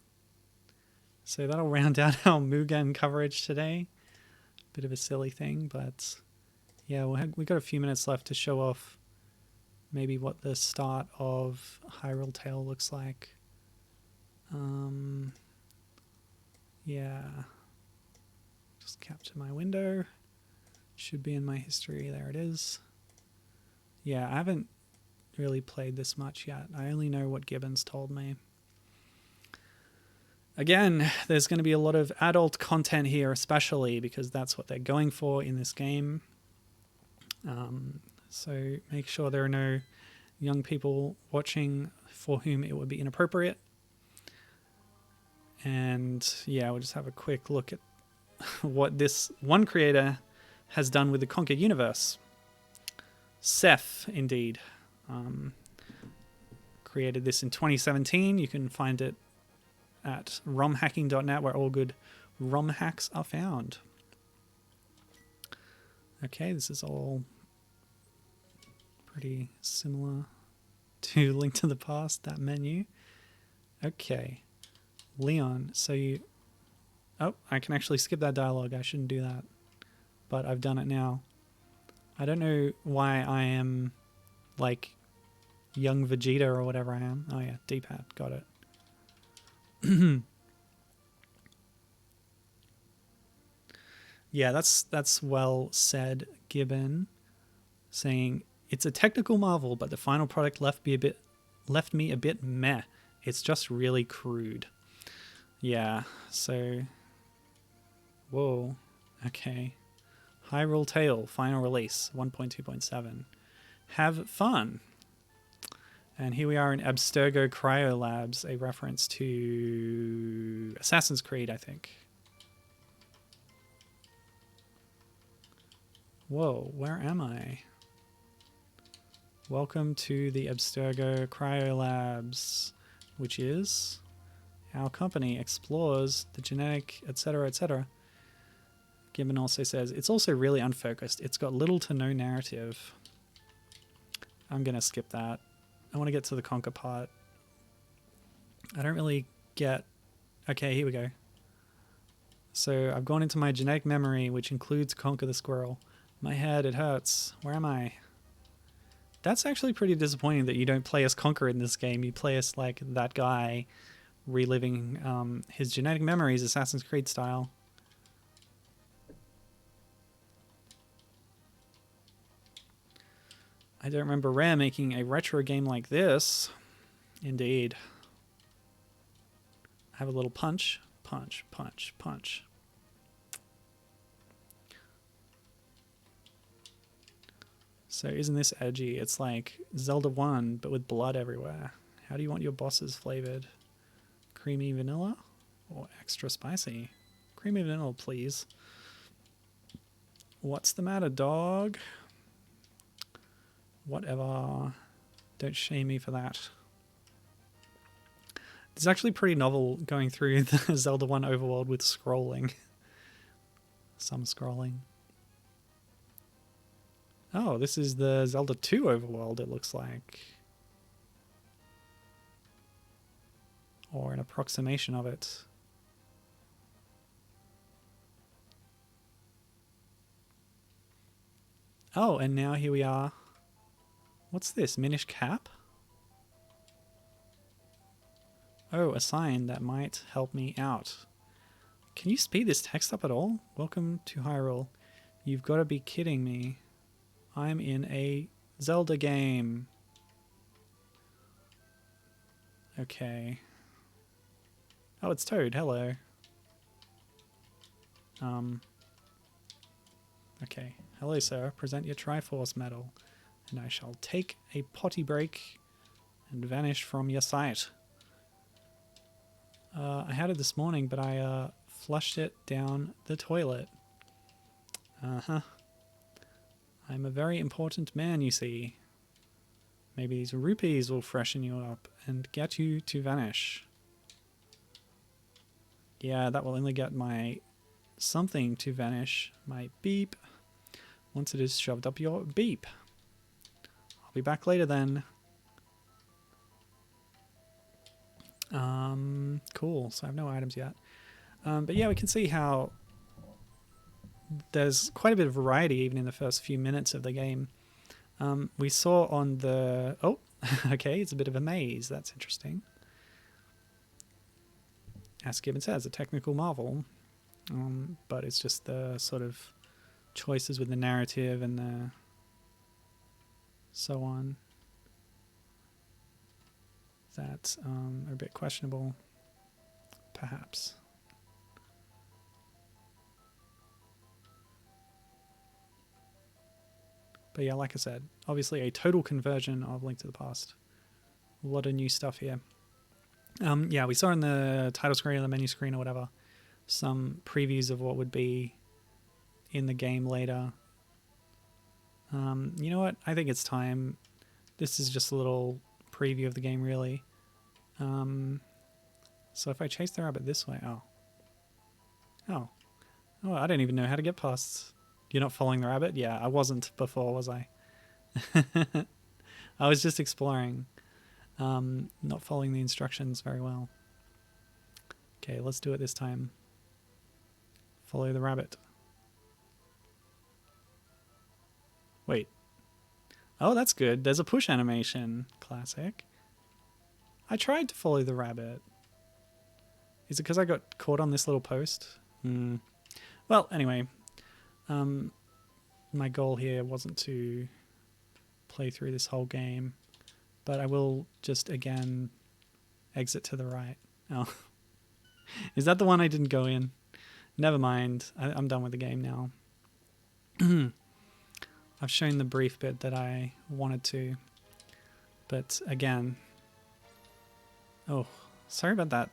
So that'll round out our Mugen coverage today. Bit of a silly thing, but yeah, we got a few minutes left to show off maybe what the start of Hyrule Tale looks like. Yeah. Just capture my window. Should be in my history. There it is. Yeah, I haven't really played this much yet. I only know what Gibbons told me. Again, there's going to be a lot of adult content here, especially because that's what they're going for in this game. So make sure there are no young people watching for whom it would be inappropriate. And yeah, we'll just have a quick look at what this one creator has done with the Conker universe. Seth, indeed. Created this in 2017. You can find it at romhacking.net, where all good ROM hacks are found. Okay, this is all pretty similar to Link to the Past, that menu. Okay, Leon, so you... Oh, I can actually skip that dialogue. I shouldn't do that, but I've done it now. I don't know why I am like young Vegeta or whatever I am. Oh yeah, D-pad, got it. Yeah, that's well said, Gibbon, saying it's a technical marvel, but the final product left me a bit meh. It's just really crude. Yeah, so Whoa. Okay. Hyrule Tale, final release, 1.2.7. Have fun. And here we are in Abstergo Cryo Labs, a reference to Assassin's Creed, I think. Whoa, where am I? Welcome to the Abstergo Cryo Labs, which is our company explores the genetic, etc., etc. Gibbon also says, it's also really unfocused. It's got little to no narrative. I'm going to skip that. I want to get to the Conker part. I don't really get... Okay, here we go. So I've gone into my genetic memory, which includes Conker the Squirrel. My head, it hurts. Where am I? That's actually pretty disappointing that you don't play as Conker in this game. You play as, like, that guy reliving his genetic memories, Assassin's Creed style. I don't remember Rare making a retro game like this. Indeed. I have a little punch, punch, punch, punch. So isn't this edgy? It's like Zelda 1, but with blood everywhere. How do you want your bosses flavored? Creamy vanilla or extra spicy? Creamy vanilla, please. What's the matter, dog? Whatever. Don't shame me for that. It's actually pretty novel going through the Zelda 1 overworld with scrolling. Some scrolling. Oh, this is the Zelda 2 overworld, it looks like. Or an approximation of it. Oh, and now here we are. What's this? Minish cap? Oh, a sign that might help me out. Can you speed this text up at all? Welcome to Hyrule. You've got to be kidding me. I'm in a Zelda game. Okay. Oh, it's Toad. Hello. Okay. Hello, sir. Present your Triforce medal, and I shall take a potty break and vanish from your sight. I had it this morning, but I flushed it down the toilet. Uh-huh. I'm a very important man, you see. Maybe these rupees will freshen you up and get you to vanish. Yeah, that will only get my something to vanish. My beep. Once it is shoved up your beep. I'll be back later then. Cool. So I have no items yet. But yeah, we can see how there's quite a bit of variety even in the first few minutes of the game. We saw on the... Oh, okay, it's a bit of a maze. That's interesting. As Gibbon says, a technical marvel. But it's just the sort of choices with the narrative and the so on that are a bit questionable, perhaps. But yeah, like I said, obviously a total conversion of Link to the Past. A lot of new stuff here. Yeah, we saw in the title screen or the menu screen or whatever some previews of what would be in the game later. You know what? I think it's time. This is just a little preview of the game, really. So if I chase the rabbit this way... Oh, I don't even know how to get past... You're not following the rabbit? Yeah, I wasn't before, was I? I was just exploring. Not following the instructions very well. Okay, let's do it this time. Follow the rabbit. Wait. Oh, that's good. There's a push animation. Classic. I tried to follow the rabbit. Is it because I got caught on this little post? Well, anyway. My goal here wasn't to play through this whole game, but I will just again exit to the right. Oh, is that the one I didn't go in? Never mind. I'm done with the game now. I've shown the brief bit that I wanted to. But again... Oh, sorry about that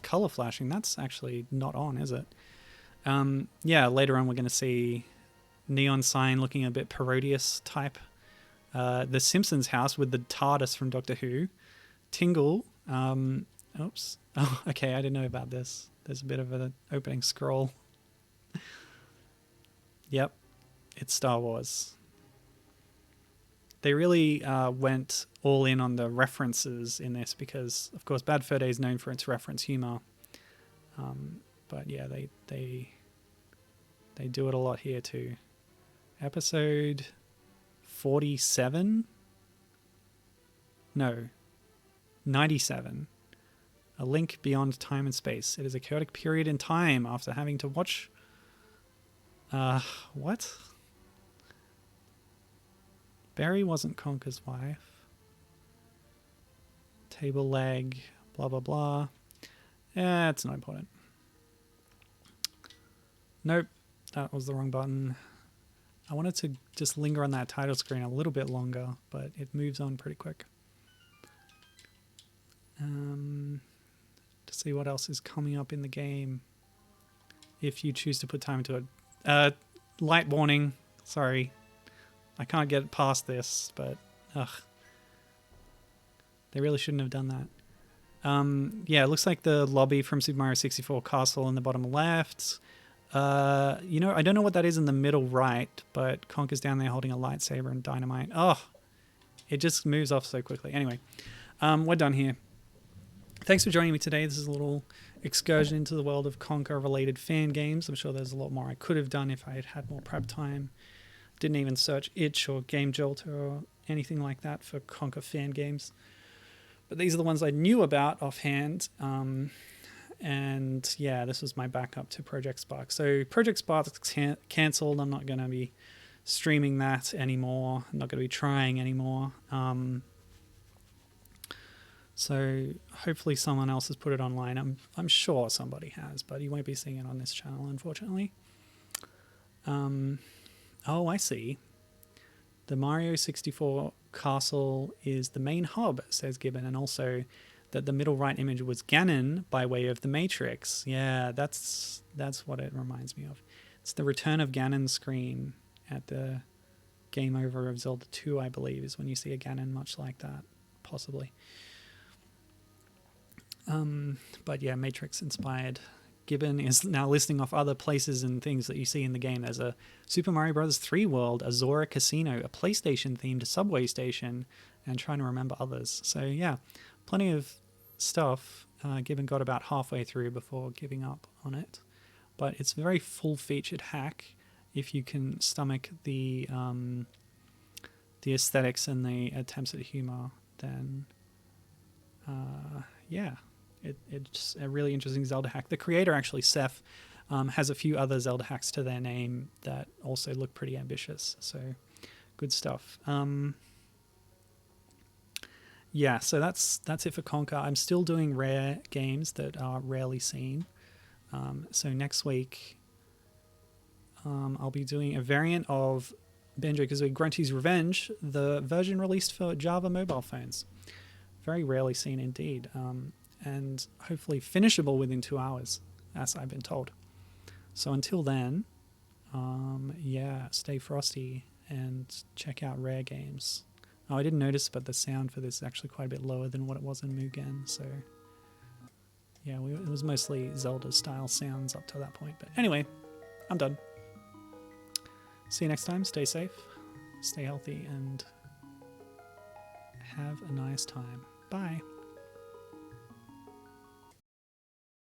color flashing. That's actually not on, is it? Yeah, later on we're going to see neon sign looking a bit parodious type. The Simpsons house with the TARDIS from Doctor Who. Tingle. Oops. Oh, okay, I didn't know about this. There's a bit of an opening scroll. Yep, it's Star Wars. They really went all in on the references in this because, of course, Bad Fur Day is known for its reference humor. But yeah, they do it a lot here too. Episode 47? No, 97. A link beyond time and space. It is a chaotic period in time after having to watch... what? Barry wasn't Conker's wife. Table leg, blah, blah, blah. Yeah, it's not important. Nope, that was the wrong button. I wanted to just linger on that title screen a little bit longer, but it moves on pretty quick. To see what else is coming up in the game. If you choose to put time into it. Light warning. Sorry. I can't get past this, but ugh. They really shouldn't have done that. Yeah, it looks like the lobby from Super Mario 64 Castle in the bottom left. You know, I don't know what that is in the middle right, but Conker's down there holding a lightsaber and dynamite. Oh, it just moves off so quickly. Anyway, we're done here. Thanks for joining me today. This is a little excursion into the world of Conker-related fan games. I'm sure there's a lot more I could have done if I had had more prep time. Didn't even search Itch or Game Jolt or anything like that for Conker fan games. But these are the ones I knew about offhand. And yeah, this was my backup to Project Spark. So Project Spark's cancelled. I'm not going to be streaming that anymore. I'm not going to be trying anymore. So hopefully someone else has put it online. I'm sure somebody has, but you won't be seeing it on this channel, unfortunately. Oh, I see. The Mario 64 Castle is the main hub, says Gibbon, and also that the middle right image was Ganon by way of the Matrix. Yeah, that's what it reminds me of. It's the Return of Ganon screen at the game over of Zelda 2, I believe, is when you see a Ganon much like that, possibly. But yeah, Matrix inspired. Gibbon is now listing off other places and things that you see in the game. There's a Super Mario Bros. 3 world, a Zora Casino, a PlayStation-themed subway station, and trying to remember others. So yeah, plenty of stuff. Gibbon got about halfway through before giving up on it. But it's a very full-featured hack if you can stomach the aesthetics and the attempts at humor, then yeah. It's a really interesting Zelda hack. The creator, actually, Seth, has a few other Zelda hacks to their name that also look pretty ambitious. So, good stuff. Yeah, so that's it for Conker. I'm still doing rare games that are rarely seen. So next week, I'll be doing a variant of Banjo-Kazooie Grunty's Revenge, the version released for Java mobile phones. Very rarely seen indeed. And hopefully finishable within 2 hours, as I've been told. So until then, yeah, stay frosty and check out Rare games. Oh, I didn't notice, but the sound for this is actually quite a bit lower than what it was in Mugen. So yeah, it was mostly Zelda-style sounds up to that point. But anyway, I'm done. See you next time. Stay safe, stay healthy, and have a nice time. Bye.